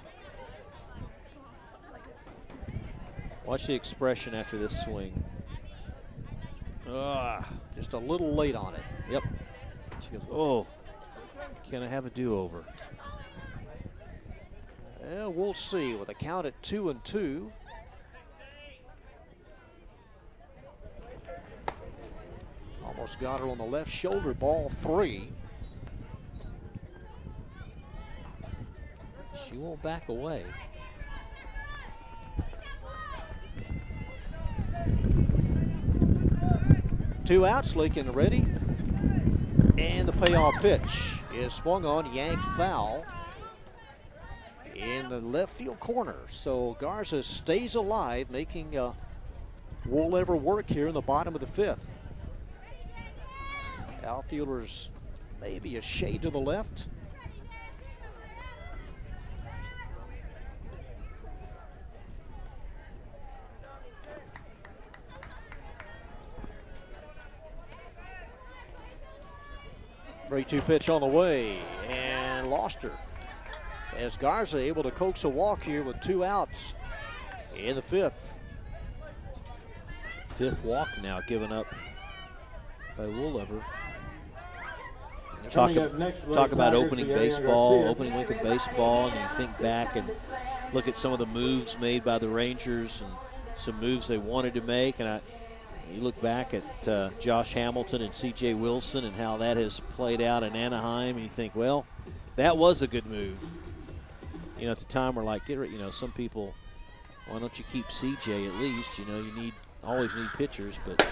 Watch the expression after this swing. Just a little late on it. Yep. She goes, oh, can I have a do-over? Well, we'll see with a count at 2-2. Almost got her on the left shoulder, ball 3. She won't back away. Two outs, Lincoln ready. And the payoff pitch is swung on, yanked foul in the left field corner. So Garza stays alive, making Woollever work here in the bottom of the 5th. Outfielders maybe a shade to the left. Three-two pitch on the way, and lost her. As Garza able to coax a walk here with 2 outs in the 5th. 5th walk now given up by Woollever. Talk about opening baseball, opening week of baseball, and you think back and look at some of the moves made by the Rangers and some moves they wanted to make, and you look back at Josh Hamilton and C.J. Wilson and how that has played out in Anaheim, and you think, well, that was a good move. You know, at the time we're like, some people, why don't you keep C.J. at least? You know, you always need pitchers, but.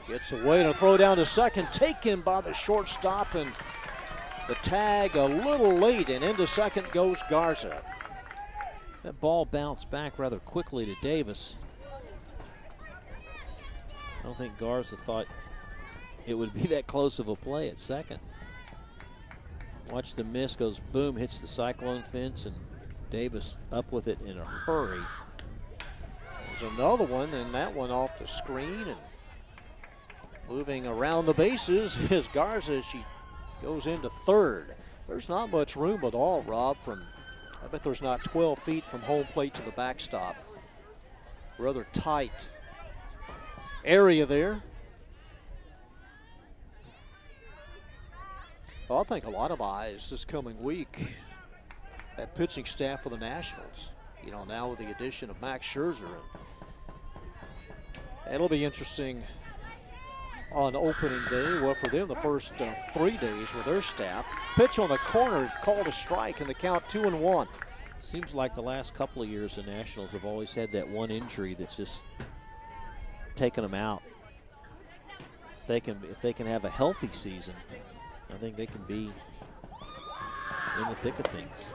Gets away to throw down to second, taken by the shortstop, and the tag a little late, and into second goes Garza. That ball bounced back rather quickly to Davis. I don't think Garza thought it would be that close of a play at second. Watch the miss, goes boom, hits the cyclone fence, and Davis up with it in a hurry. There's another one, and that one off the screen, and moving around the bases is Garza. She goes into third. There's not much room at all, Rob. I bet there's not 12 feet from home plate to the backstop. Rather tight area there. Well, I think a lot of eyes this coming week at pitching staff for the Nationals. You know, now with the addition of Max Scherzer. It'll be interesting on opening day. Well, for them, the first 3 days with their staff. Pitch on the corner, called a strike, and the count 2-1. Seems like the last couple of years the Nationals have always had that one injury that's just taken them out. If they can have a healthy season, I think they can be in the thick of things.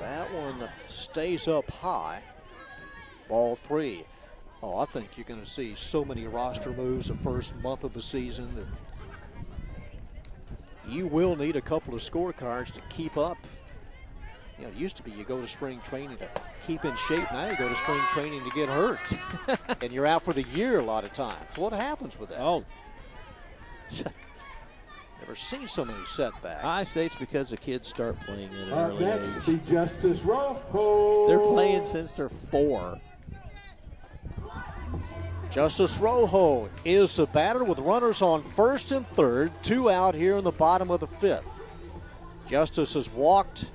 That one stays up high. Ball 3. Oh, I think you're going to see so many roster moves the first month of the season that you will need a couple of scorecards to keep up. You know, it used to be you go to spring training to keep in shape. Now you go to spring training to get hurt. And you're out for the year a lot of times. What happens with that? Oh. Never seen so many setbacks. I say it's because the kids start playing at an early Next, age. the Justice Rojo. They're playing since they're 4. Justice Rojo is the batter with runners on first and third. 2 out here in the bottom of the 5th. Justice has walked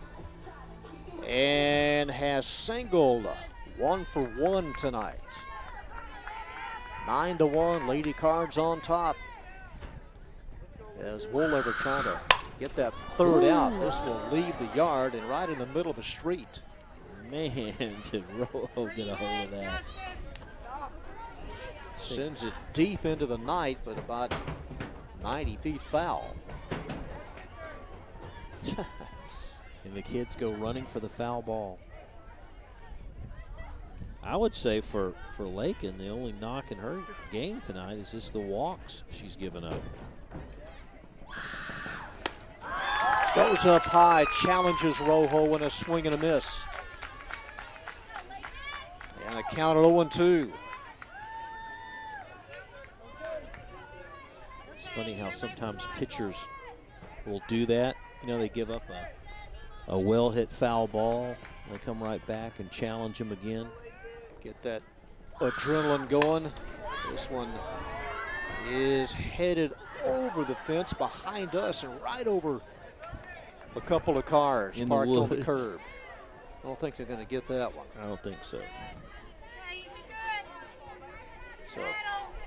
and has singled 1 for 1 tonight. 9-1, Lady Cards on top. As Woollever trying to get that third out. This will leave the yard and right in the middle of the street. Man, did Rojo get a hold of that. Sends it deep into the night, but about 90 feet foul. And the kids go running for the foul ball. I would say for Lakin, the only knock in her game tonight is just the walks she's given up. Goes up high, challenges Rojo in a swing and a miss. And a count at 0-2. It's funny how sometimes pitchers will do that. You know, they give up a well-hit foul ball. They come right back and challenge him again. Get that adrenaline going. This one is headed over the fence behind us and right over a couple of cars parked on the curb. I don't think they're going to get that one. I don't think so. So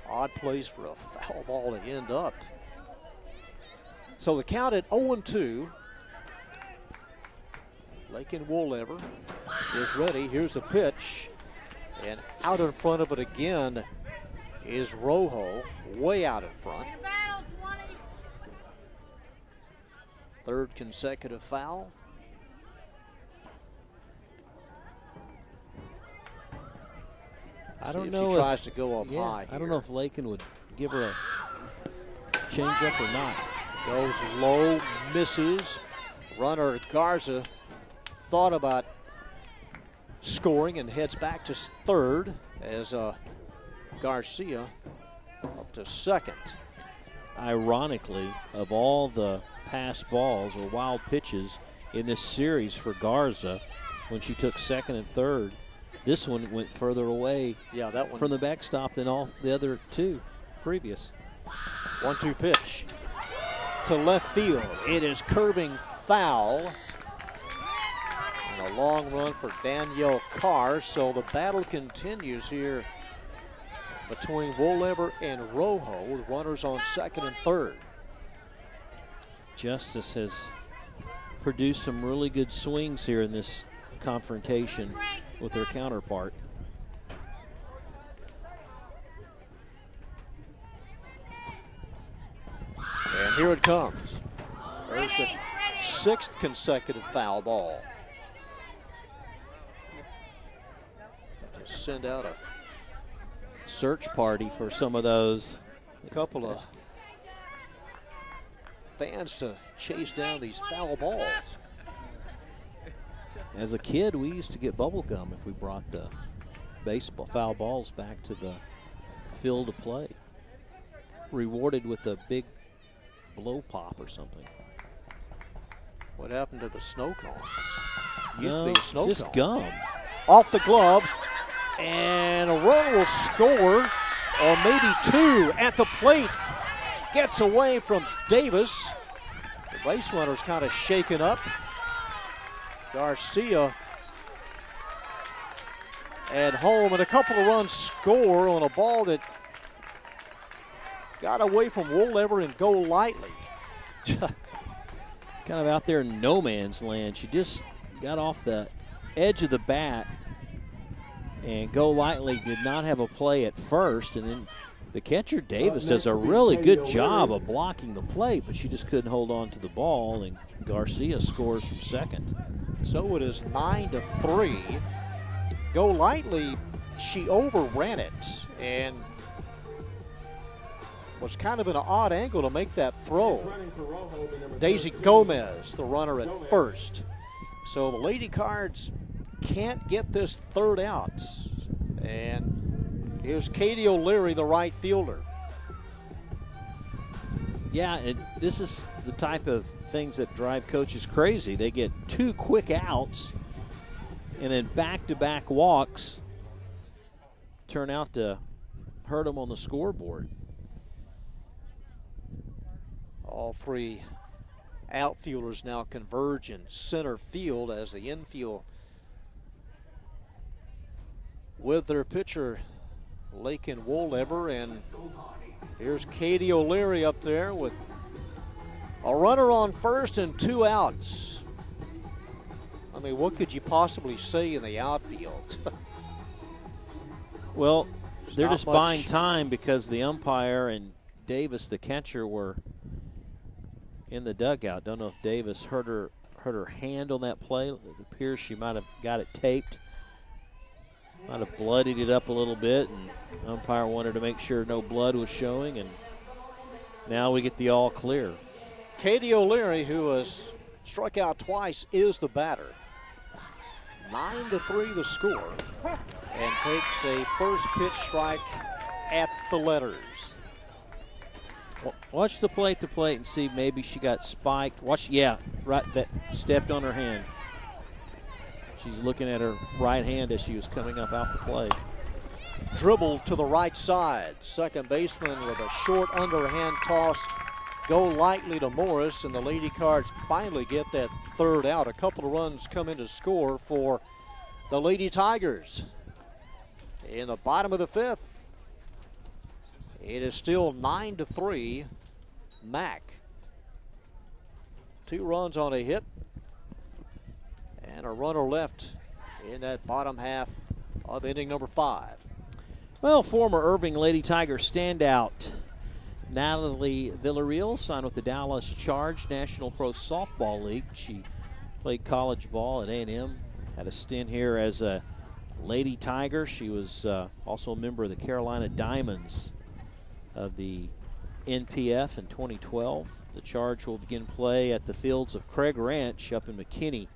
Odd place for a foul ball to end up. So the count at 0-2. Lakin Woollever is ready. Here's a pitch. And out in front of it again is Rojo, way out in front. Third consecutive foul. I don't See know if she if tries to go up high. I don't know if Lakin would give her a change up or not. Goes low, misses. Runner Garza thought about scoring and heads back to third as Garcia up to second. Ironically, of all the pass balls or wild pitches in this series for Garza, when she took second and third, this one went further away that one from the backstop than all the other two previous. 1-2 pitch to left field. It is curving foul. And a long run for Danielle Carr. So the battle continues here between Woollever and Rojo with runners on second and third. Justice has produced some really good swings here in this confrontation with their counterpart. And here it comes. There's the sixth consecutive foul ball. To send out a search party for some of those. Couple of fans to chase down these foul balls. As a kid, we used to get bubble gum if we brought the baseball foul balls back to the field to play. Rewarded with a big blow pop or something. What happened to the snow cones? Used No, to be a snow just cone. gum. Off the glove, and a runner will score, or maybe two at the plate. Gets away from Davis. The base runner's kind of shaken up. Garcia at home, and a couple of runs score on a ball that got away from Woollever and Go Lightly. Kind of out there in no man's land. She just got off the edge of the bat, and Go Lightly did not have a play at first, and then the catcher, Davis, does a really good job of blocking the plate, but she just couldn't hold on to the ball, and Garcia scores from second. So it is 9-3. Go Lightly, she overran it and was kind of in an odd angle to make that throw. Daisy Gomez, the runner at first. So the Lady Cards can't get this third out. And here's Katie O'Leary, the right fielder. Yeah, and this is the type of things that drive coaches crazy. They get two quick outs, and then back-to-back walks turn out to hurt them on the scoreboard. All three outfielders now converge in center field as the infield with their pitcher, Lakin Woollever, and here's Katie O'Leary up there with a runner on first and two outs. I mean, what could you possibly say in the outfield? Well, they're not just much. buying time because the umpire and Davis, the catcher, were in the dugout. Don't know if Davis hurt her hand on that play. It appears she might have got it taped. Might have bloodied it up a little bit, and the umpire wanted to make sure no blood was showing, and now we get the all clear. Katie O'Leary, who has struck out twice, is the batter. 9-3 the score, and takes a first pitch strike at the letters. Watch the plate to plate and see maybe she got spiked. Watch, yeah, right, that stepped on her hand. She's looking at her right hand as she was coming up out the plate. Dribble to the right side. Second baseman with a short underhand toss. Go Lightly to Morris, and the Lady Cards finally get that third out. A couple of runs come in to score for the Lady Tigers. In the bottom of the fifth, It is still 9-3 Mac. 2 runs on a hit and a runner left in that bottom half of inning number 5. Well, former Irving Lady Tiger standout Natalie Villarreal signed with the Dallas Charge National Pro Softball League. She played college ball at A&M, had a stint here as a Lady Tiger. She was also a member of the Carolina Diamonds of the NPF in 2012. The Charge will begin play at the fields of Craig Ranch up in McKinney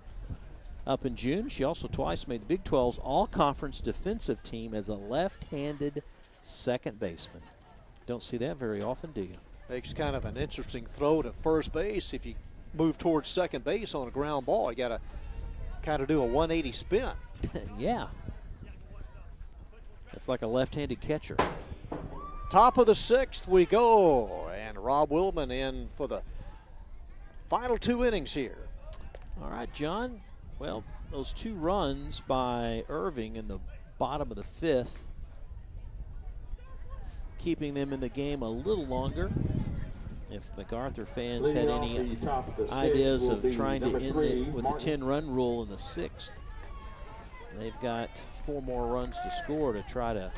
up in June. She also twice made the Big 12's all-conference defensive team as a left-handed second baseman. Don't see that very often, do you? Makes kind of an interesting throw to first base. If you move towards second base on a ground ball, you got to kind of do a 180 spin. Yeah. That's like a left-handed catcher. Top of the 6th we go, and Rob Willman in for the final 2 innings here. All right, John. Well, those 2 runs by Irving in the bottom of the 5th, keeping them in the game a little longer. If MacArthur fans had any ideas of trying to end it with the 10-run rule in the 6th, they've got 4 more runs to score to try to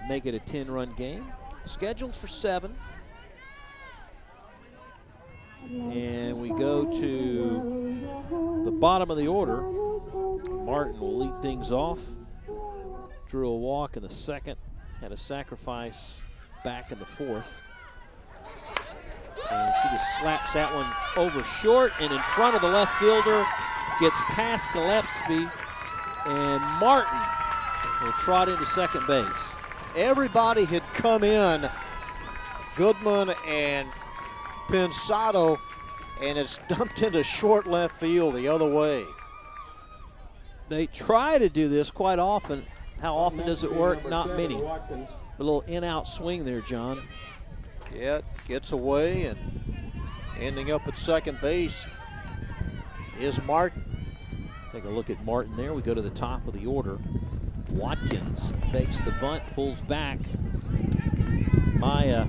make it a 10-run game. Scheduled for 7. And we go to the bottom of the order. Martin will lead things off. Drew a walk in the 2nd, had a sacrifice back in the 4th. And she just slaps that one over short and in front of the left fielder. Gets past Gillespie, and Martin will trot into second base. Everybody had come in, Goodman and Pensado, and it's dumped into short left field the other way. They try to do this quite often. How often does it work? Not many. A little in-out swing there, John. Yeah, it gets away, and ending up at second base is Martin. Take a look at Martin there. We go to the top of the order. Watkins fakes the bunt, pulls back. Maya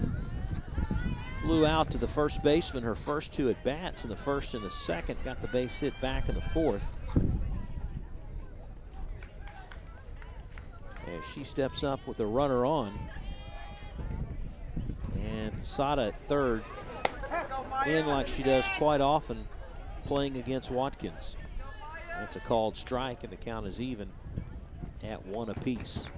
flew out to the first baseman her first 2 at bats in the 1st and the 2nd. Got the base hit back in the 4th. As she steps up with a runner on. And Sada at 3rd, in like she does quite often, playing against Watkins. That's a called strike, and the count is even at 1 apiece.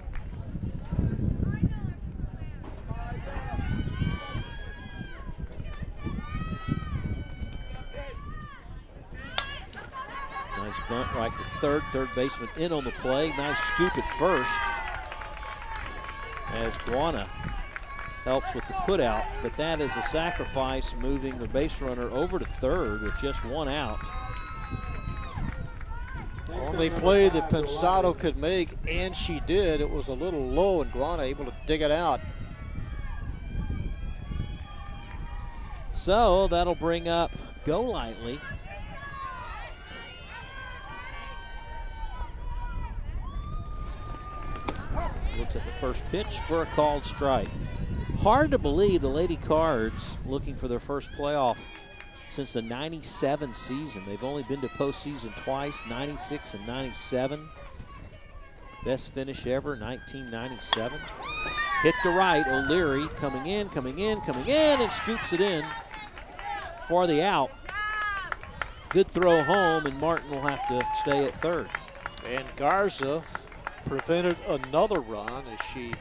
Nice bunt right to 3rd. 3rd baseman in on the play. Nice scoop at 1st. As Guana helps with the putout, but that is a sacrifice, moving the base runner over to 3rd with just 1 out. Only play that Pensado could make, and she did. It was a little low, and Guana able to dig it out. So that'll bring up Golightly. Looks at the first pitch for a called strike. Hard to believe the Lady Cards looking for their first playoff since the 97 season. They've only been to postseason twice, 96 and 97. Best finish ever, 1997. Hit to right, O'Leary coming in, and scoops it in for the out. Good throw home, and Martin will have to stay at 3rd. And Garza prevented another run as she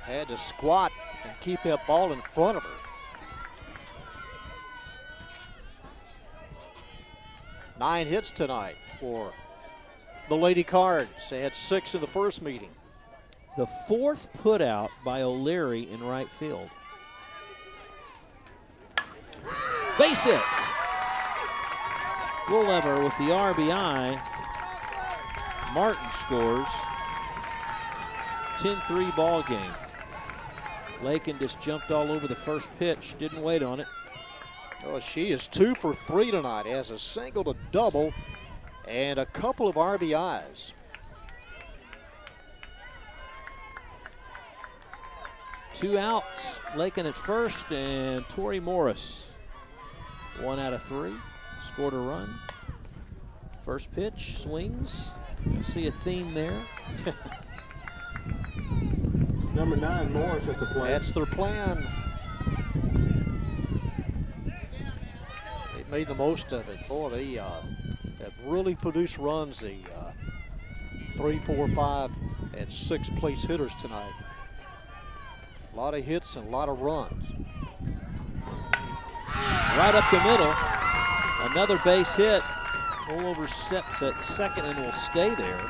had to squat and keep that ball in front of her. 9 hits tonight for the Lady Cards. They had 6 in the first meeting. The 4th putout by O'Leary in right field. Base hit. Woollever with the RBI. Martin scores. 10-3 ball game. Lakin just jumped all over the first pitch, didn't wait on it. Oh, she is 2 for 3 tonight. Has a single, a double, and a couple of RBIs. 2 outs. Lakin at first, and Torrey Morris, 1 out of 3, scored a run. First pitch, swings. You see a theme there. Number 9, Morris at the plate. That's their plan. They made the most of it. Boy, they have really produced runs. The 3, 4, 5, and 6 place hitters tonight. A lot of hits and a lot of runs. Right up the middle. Another base hit. Rollover steps at second and will stay there.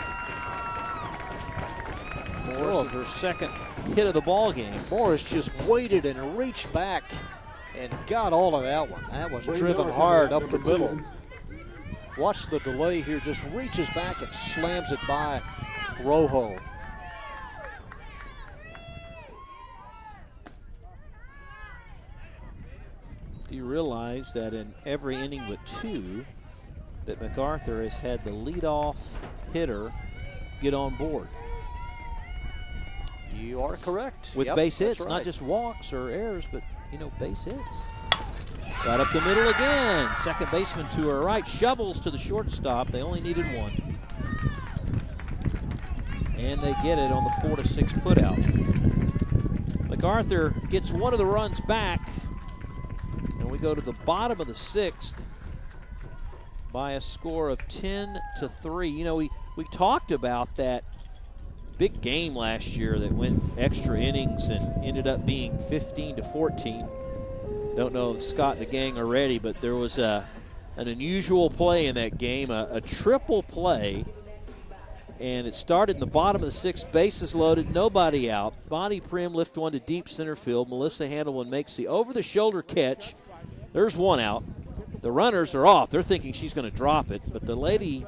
Morris, her second hit of the ball game. Morris just waited and reached back and got all of that one. That was driven hard up the middle. Watch the delay here, just reaches back and slams it by Rojo. Do you realize that in every inning but 2, that MacArthur has had the leadoff hitter get on board? You are correct. With Yep, base hits, right. not just walks or errors, but, base hits. Right up the middle again. Second baseman to her right, shovels to the shortstop. They only needed 1. And they get it on the 4-6 putout. MacArthur gets one of the runs back, and we go to the bottom of the 6th by a score of 10-3. We talked about that big game last year that went extra innings and ended up being 15-14. Don't know if Scott and the gang are ready, but there was an unusual play in that game, a triple play, and it started in the bottom of the 6th, bases loaded, nobody out. Bonnie Prim lifted one to deep center field. Melissa Handelman makes the over-the-shoulder catch. There's 1 out. The runners are off. They're thinking she's going to drop it, but the Lady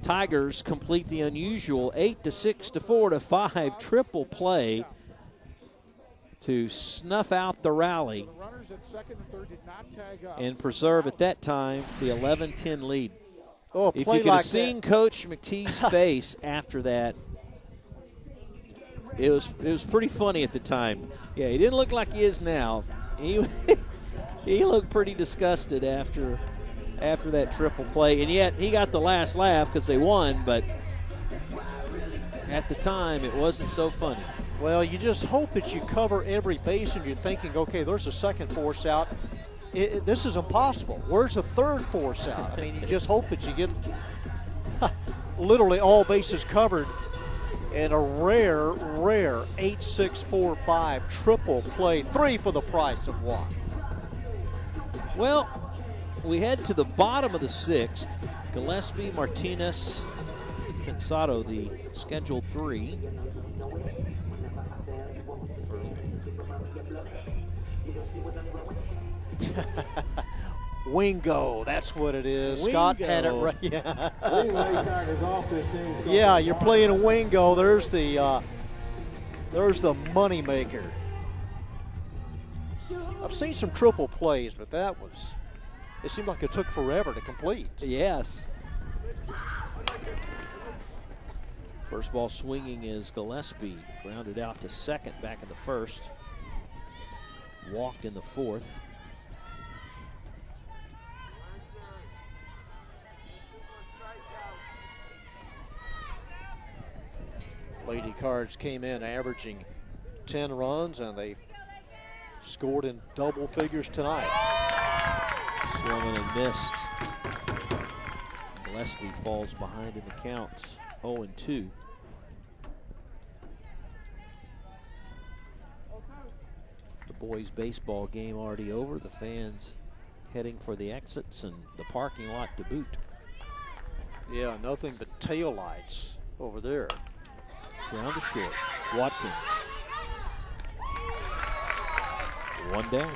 Tigers complete the unusual 8-6-4-5 triple play to snuff out the rally and preserve at that time the 11-10 lead. Oh, if you could have seen Coach McTee's face after that, it was pretty funny at the time. Yeah, he didn't look like he is now. He looked pretty disgusted after that triple play, and yet he got the last laugh because they won, but at the time it wasn't so funny. Well, you just hope that you cover every base and you're thinking, okay, there's a second force out. This is impossible. Where's the third force out? I mean, you just hope that you get literally all bases covered, and a rare 8-6-4-5 triple play, 3 for the price of 1. Well, we head to the bottom of the 6th. Gillespie, Martinez, Pensado, the scheduled 3. Wingo, that's what it is. Wingo. Scott had it right. Yeah, yeah, you're playing a wingo. There's the money maker. I've seen some triple plays, but it seemed like it took forever to complete. Yes. First ball swinging is Gillespie. Grounded out to second back in the 1st. Walked in the 4th. Lady Cards came in averaging 10 runs, and they scored in double figures tonight. Swung and missed. Gillespie falls behind in the count, 0-2. The boys' baseball game already over. The fans heading for the exits and the parking lot to boot. Yeah, nothing but tail lights over there. Ground to short. Watkins. 1 down.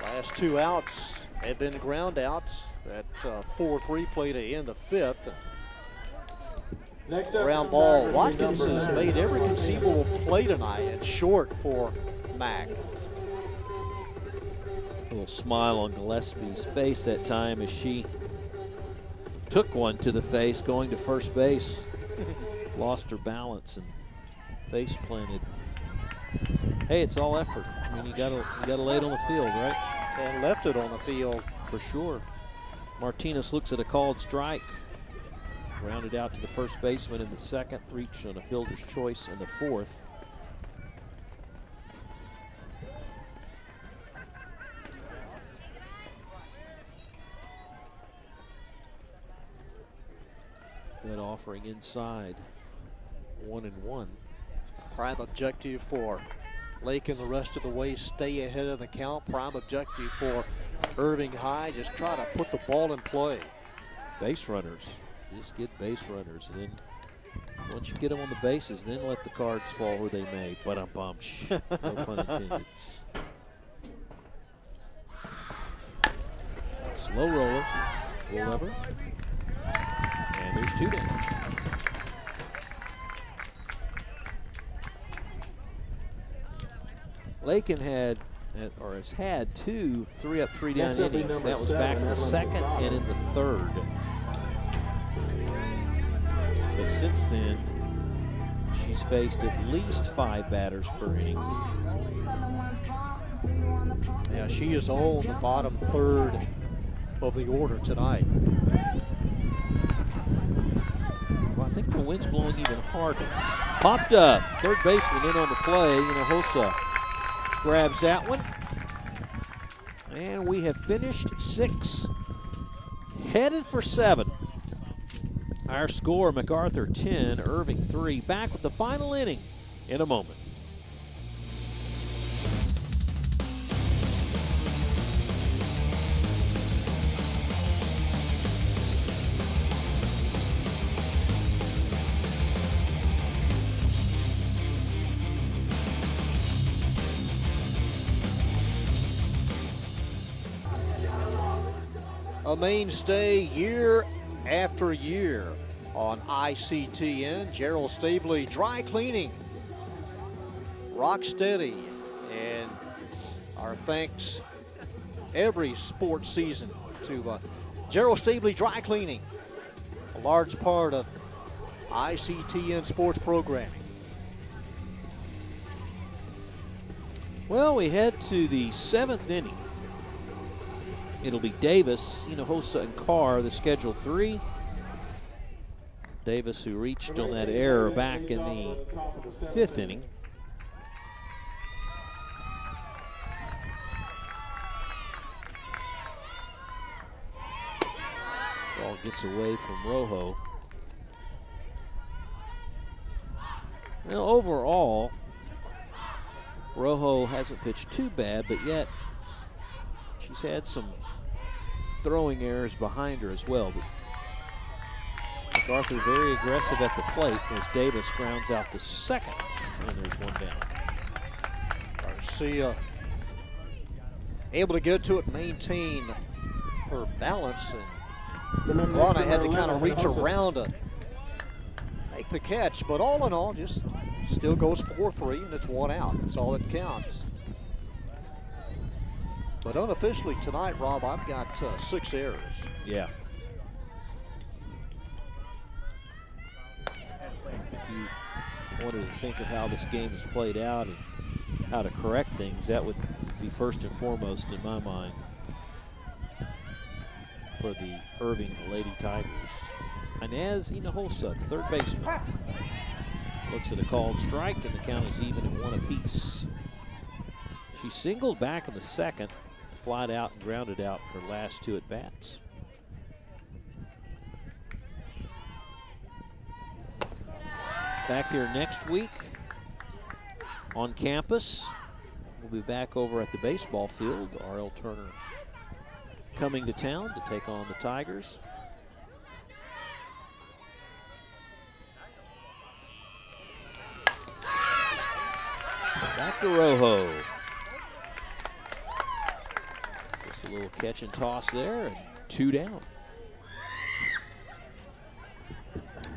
Last 2 outs have been ground outs. That 4-3 play to end the 5th. Ground ball. Watkins has made every conceivable play tonight. It's short for Mac. A little smile on Gillespie's face that time as she took one to the face going to first base. Lost her balance and face planted Hey, it's all effort. I mean, you gotta lay it on the field, right? And left it on the field. For sure. Martinez looks at a called strike. Grounded out to the first baseman in the second. Reached on a fielder's choice in the fourth. That offering inside. 1-1. Prime objective for Lake and the rest of the way, stay ahead of the count. Prime objective for Irving High, just try to put the ball in play. Base runners. Just get base runners. And then once you get them on the bases, then let the cards fall where they may. But no pun intended. Slow roller. Roll lever. And there's 2 down. Lakin has had 2 3-up, 3-down innings. That was back in the second and in the third. But since then, she's faced at least 5 batters per inning. Yeah, she is on the bottom third of the order tonight. Well, I think the wind's blowing even harder. Popped up. Third baseman in on the play. Hinojosa grabs that one. And we have finished 6. Headed for 7. Our score, MacArthur 10, Irving 3. Back with the final inning in a moment. A mainstay year after year on ICTN. Gerald Stavely Dry Cleaning, rock steady, and our thanks every sports season to Gerald Stavely Dry Cleaning, a large part of ICTN sports programming. Well, we head to the 7th inning. It'll be Davis, Hinojosa, and Carr, the scheduled 3. Davis, who reached on that error back in the 5th inning. Ball gets away from Rojo. Now, overall, Rojo hasn't pitched too bad, but yet she's had some throwing errors behind her as well. But MacArthur very aggressive at the plate as Davis grounds out to second, and there's 1 down. Garcia able to get to it, maintain her balance, and Rana had to kind of reach around to make the catch. But all in all, just still goes 4-3, and it's 1 out. That's all that counts. But unofficially tonight, Rob, I've got 6 errors. Yeah. If you wanted to think of how this game has played out and how to correct things, that would be first and foremost in my mind for the Irving Lady Tigers. Inez Hinojosa, third baseman, looks at a called strike, and the count is even at 1 apiece. She singled back in the second, flied out and grounded out her last 2 at-bats. Back here next week on campus. We'll be back over at the baseball field. R.L. Turner coming to town to take on the Tigers. Back to Rojo. Just a little catch and toss there, and 2 down.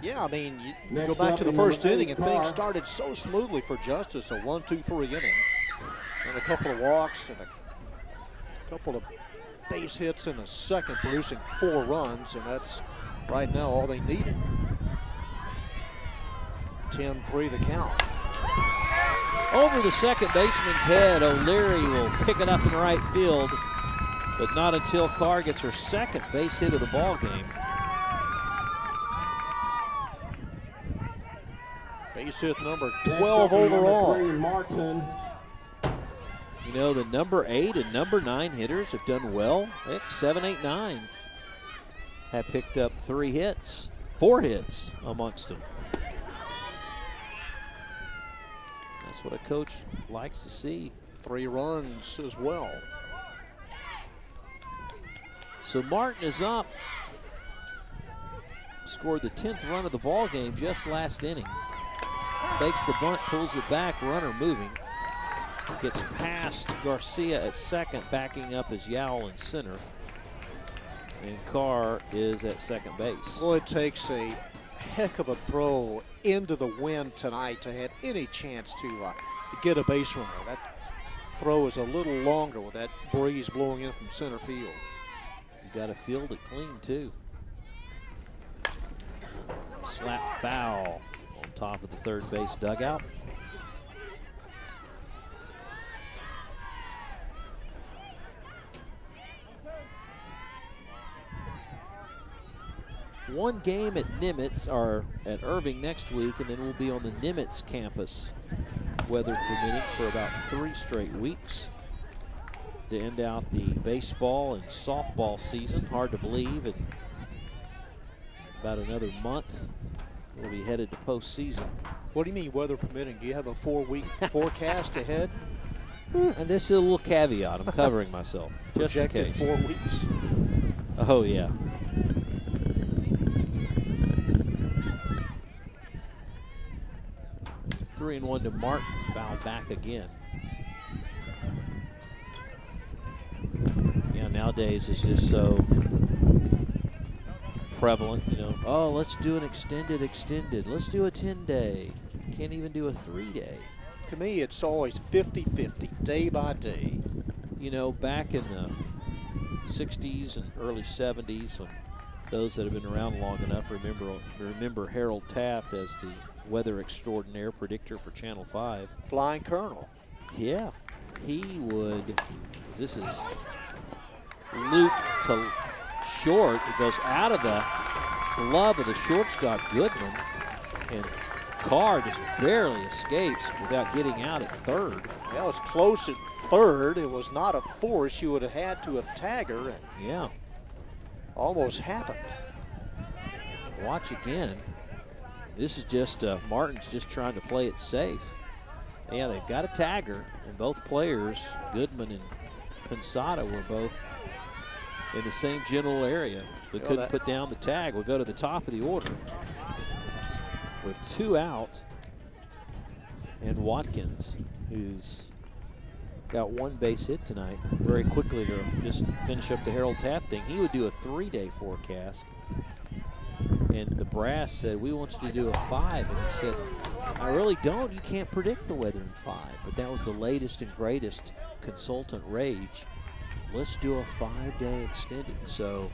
Yeah, I mean, you go back to the first inning and things started so smoothly for Justice. A 1-2-3 inning, and a couple of walks and a couple of base hits in the second, producing 4 runs, and that's right now all they needed. 10-3 the count. Over the second baseman's head, O'Leary will pick it up in right field, but not until Carr gets her second base hit of the ball game. Base hit number 12 overall. Martin. You know, the number 8 and number 9 hitters have done well. 7, 8, 9 have picked up 4 hits amongst them. That's what a coach likes to see. 3 runs as well. So Martin is up. Scored the 10th run of the ball game just last inning. Fakes the bunt, pulls it back, runner moving. Gets past Garcia at second, backing up as Yowell in center. And Carr is at second base. Well, it takes a heck of a throw into the wind tonight to have any chance to get a base runner. That throw is a little longer with that breeze blowing in from center field. You got to field it clean, too. Slap foul on top of the third base dugout. One game at Nimitz, or at Irving next week, and then we'll be on the Nimitz campus, weather permitting, for about 3 straight weeks to end out the baseball and softball season. Hard to believe. In about another month, we'll be headed to postseason. What do you mean weather permitting? Do you have a 4-week forecast ahead? And this is a little caveat. I'm covering myself. Just in Projected case. 4 weeks. Oh, yeah. Three and 1 to Martin, foul back again. Yeah, nowadays it's just so prevalent, you know. Oh, let's do an extended. Let's do a 10-day. Can't even do a 3-day. To me, it's always 50-50, day by day. You know, back in the 60s and early 70s, when those that have been around long enough remember Harold Taft as the weather extraordinaire predictor for Channel 5. Flying Colonel. Yeah, he would. This is looped to short. It goes out of the glove of the shortstop, Goodman, and Carr just barely escapes without getting out at third. Yeah, it was close at third. It was not a force. You would have had to have tagged her, and Yeah. almost happened. Watch again. This is just Martin's just trying to play it safe. Yeah, they've got a tagger, and both players, Goodman and Pensada, were both in the same general area, but couldn't put down the tag. We'll go to the top of the order with 2 out, and Watkins, who's got 1 base hit tonight. Very quickly to just finish up the Harold Taft thing, he would do a 3-day forecast. And the brass said, we want you to do a 5. And he said, I really don't. You can't predict the weather in 5. But that was the latest and greatest consultant rage. Let's do a 5-day extended. So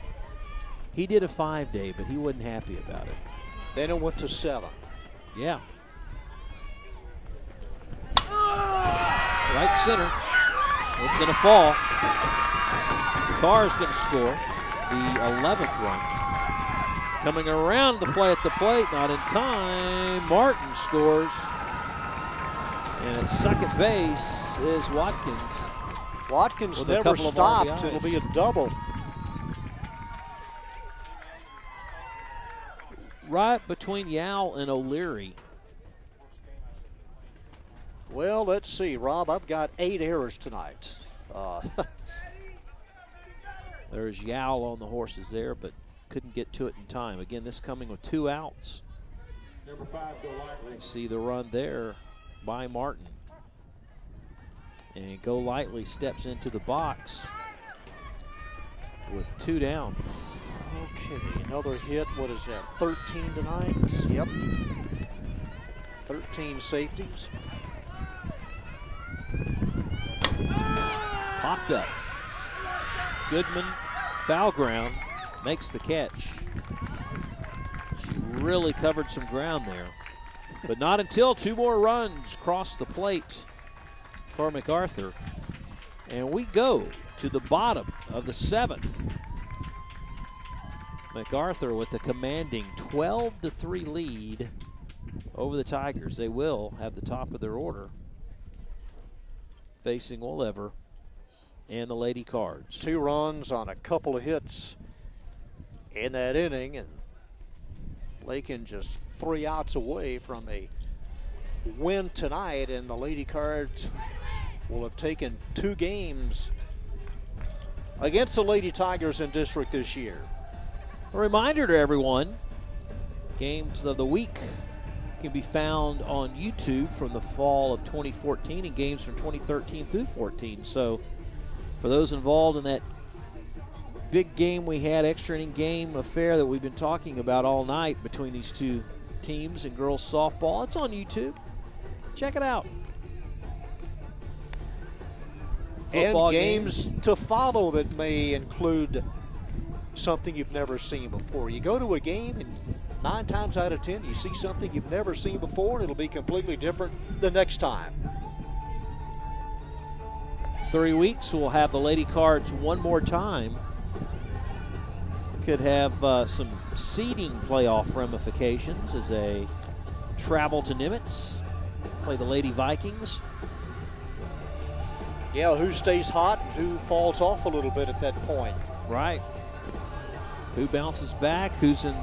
he did a 5-day, but he wasn't happy about it. Then it went to 7. Yeah. Right center. It's going to fall. Carr's going to score the 11th run. Coming around the play at the plate, not in time. Martin scores. And at second base is Watkins. Watkins never stopped. It'll be a double. Right between Yowell and O'Leary. Well, let's see, Rob. I've got 8 errors tonight. There's Yowell on the horses there, but couldn't get to it in time. Again, this coming with 2 outs. Number 5, Go Lightly. See the run there by Martin. And Go Lightly steps into the box with 2 down. Okay, another hit. What is that, 13 tonight? Yep. 13 safeties. Popped up. Goodman, foul ground, makes the catch. She really covered some ground there. But not until 2 more runs cross the plate for MacArthur. And we go to the bottom of the 7th. MacArthur with a commanding 12-3 lead over the Tigers. They will have the top of their order facing Wolever and the Lady Cards. 2 runs on a couple of hits in that inning, and Lakin just 3 outs away from a win tonight, and the Lady Cards will have taken 2 games against the Lady Tigers in district this year. A reminder to everyone, games of the week can be found on YouTube from the fall of 2014 and games from 2013 through 14. So for those involved in that big game we had, extra inning game affair that we've been talking about all night between these 2 teams in girls softball, it's on YouTube. Check it out. Football and games to follow that may include something you've never seen before. You go to a game and 9 times out of 10 you see something you've never seen before, and it'll be completely different the next time. 3 weeks we'll have the Lady Cards one more time. Could have some seeding playoff ramifications as they travel to Nimitz, play the Lady Vikings. Yeah, who stays hot and who falls off a little bit at that point. Right. Who bounces back? Who's in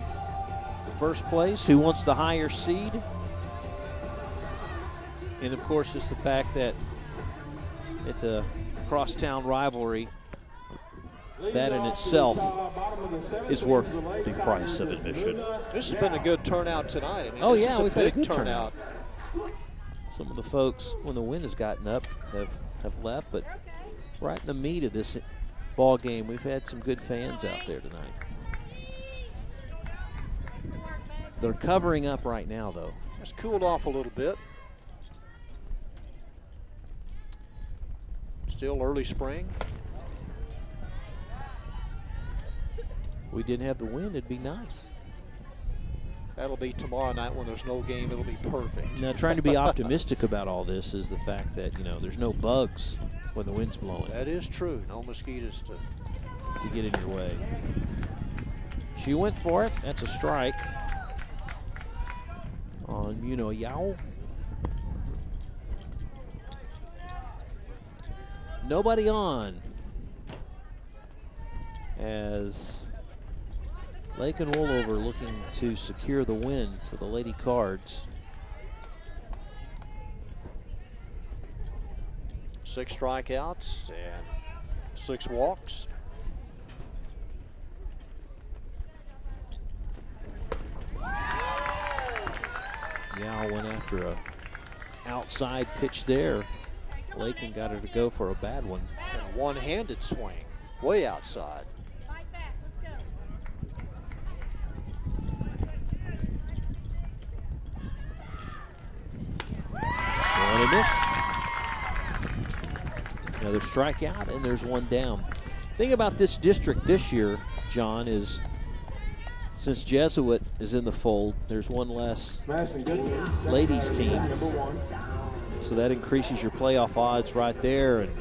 first place? Who wants the higher seed? And, of course, just the fact that it's a crosstown rivalry. That in itself is worth the price of admission. This has been a good turnout tonight. I mean, we've had a good turnout. Some of the folks, when the wind has gotten up, have left, but right in the meat of this ball game, we've had some good fans out there tonight. They're covering up right now, though. It's cooled off a little bit. Still early spring. We didn't have the wind, it'd be nice. That'll be tomorrow night when there's no game. It'll be perfect. Now, trying to be optimistic about all this is the fact that, there's no bugs when the wind's blowing. That is true. No mosquitoes to get in your way. She went for it. That's a strike on Muno Yao. Nobody on as Lake and Woolover looking to secure the win for the Lady Cards. 6 strikeouts and 6 walks. Yao went after a outside pitch there. Lakin got her to go for a bad one. And a one-handed swing, way outside. Fight back. Let's go. Swung and missed. Another strikeout, and there's one down. Thing about this district this year, John, is since Jesuit is in the fold, there's one less ladies team. So that increases your playoff odds right there. And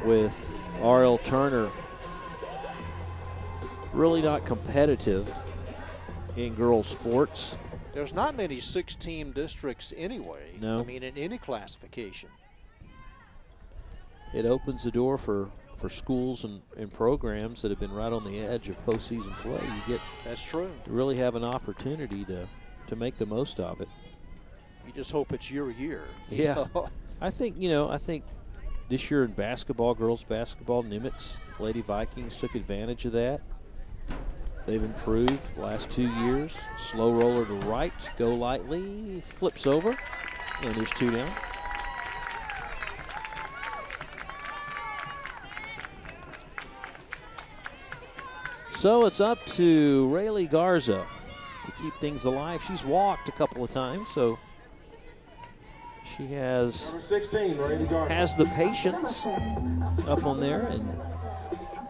with R.L. Turner really not competitive in girls sports. There's not many 6-team districts anyway. No. I mean, in any classification. It opens the door for schools and programs that have been right on the edge of postseason play. That's true. You really have an opportunity to make the most of it. You just hope it's your year. Yeah. I think this year in basketball, girls basketball, Nimitz, Lady Vikings took advantage of that. They've improved the last 2 years. Slow roller to right, go lightly, flips over, and there's 2 down. So it's up to Rayleigh Garza to keep things alive. She's walked a couple of times, so she has the patience up on there, and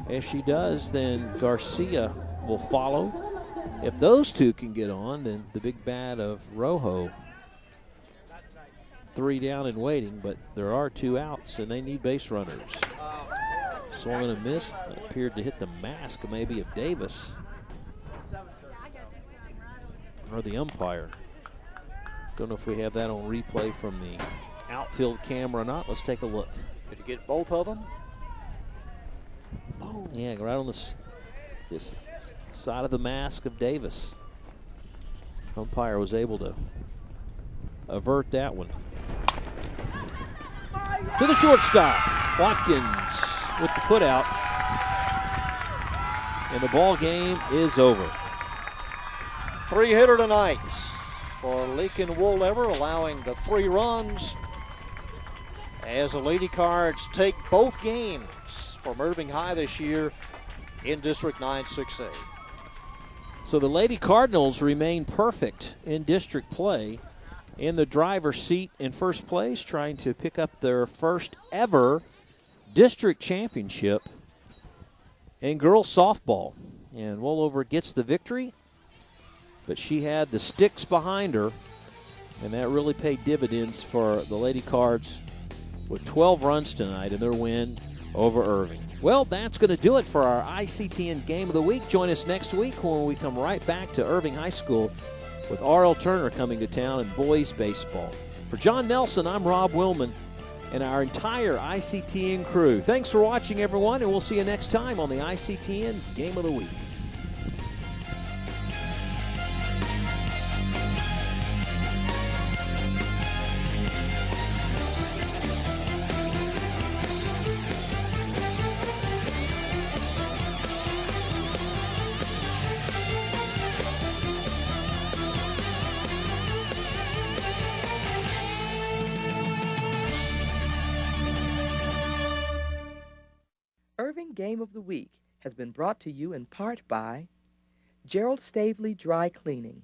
if she does, then Garcia will follow. If those two can get on, then the big bat of Rojo, 3 down and waiting, but there are 2 outs, and they need base runners. Swung and a miss. Appeared to hit the mask maybe of Davis or the umpire. Don't know if we have that on replay from the outfield camera or not. Let's take a look. Did he get both of them? Boom. Yeah, right on this side of the mask of Davis. Umpire was able to avert that one. To the shortstop. Watkins with the putout. And the ball game is over. 3-hitter tonight for Lincoln Woollever, allowing the 3 runs as the Lady Cards take both games from Irving High this year in District 9 6A. So the Lady Cardinals remain perfect in district play, in the driver's seat in first place, trying to pick up their first ever district championship in girls softball. And Woollever gets the victory, but she had the sticks behind her, and that really paid dividends for the Lady Cards with 12 runs tonight in their win over Irving. Well, that's going to do it for our ICTN Game of the Week. Join us next week when we come right back to Irving High School with R.L. Turner coming to town in boys baseball. For John Nelson, I'm Rob Willman and our entire ICTN crew. Thanks for watching, everyone, and we'll see you next time on the ICTN Game of the Week. Irving Game of the Week has been brought to you in part by Gerald Stavely Dry Cleaning,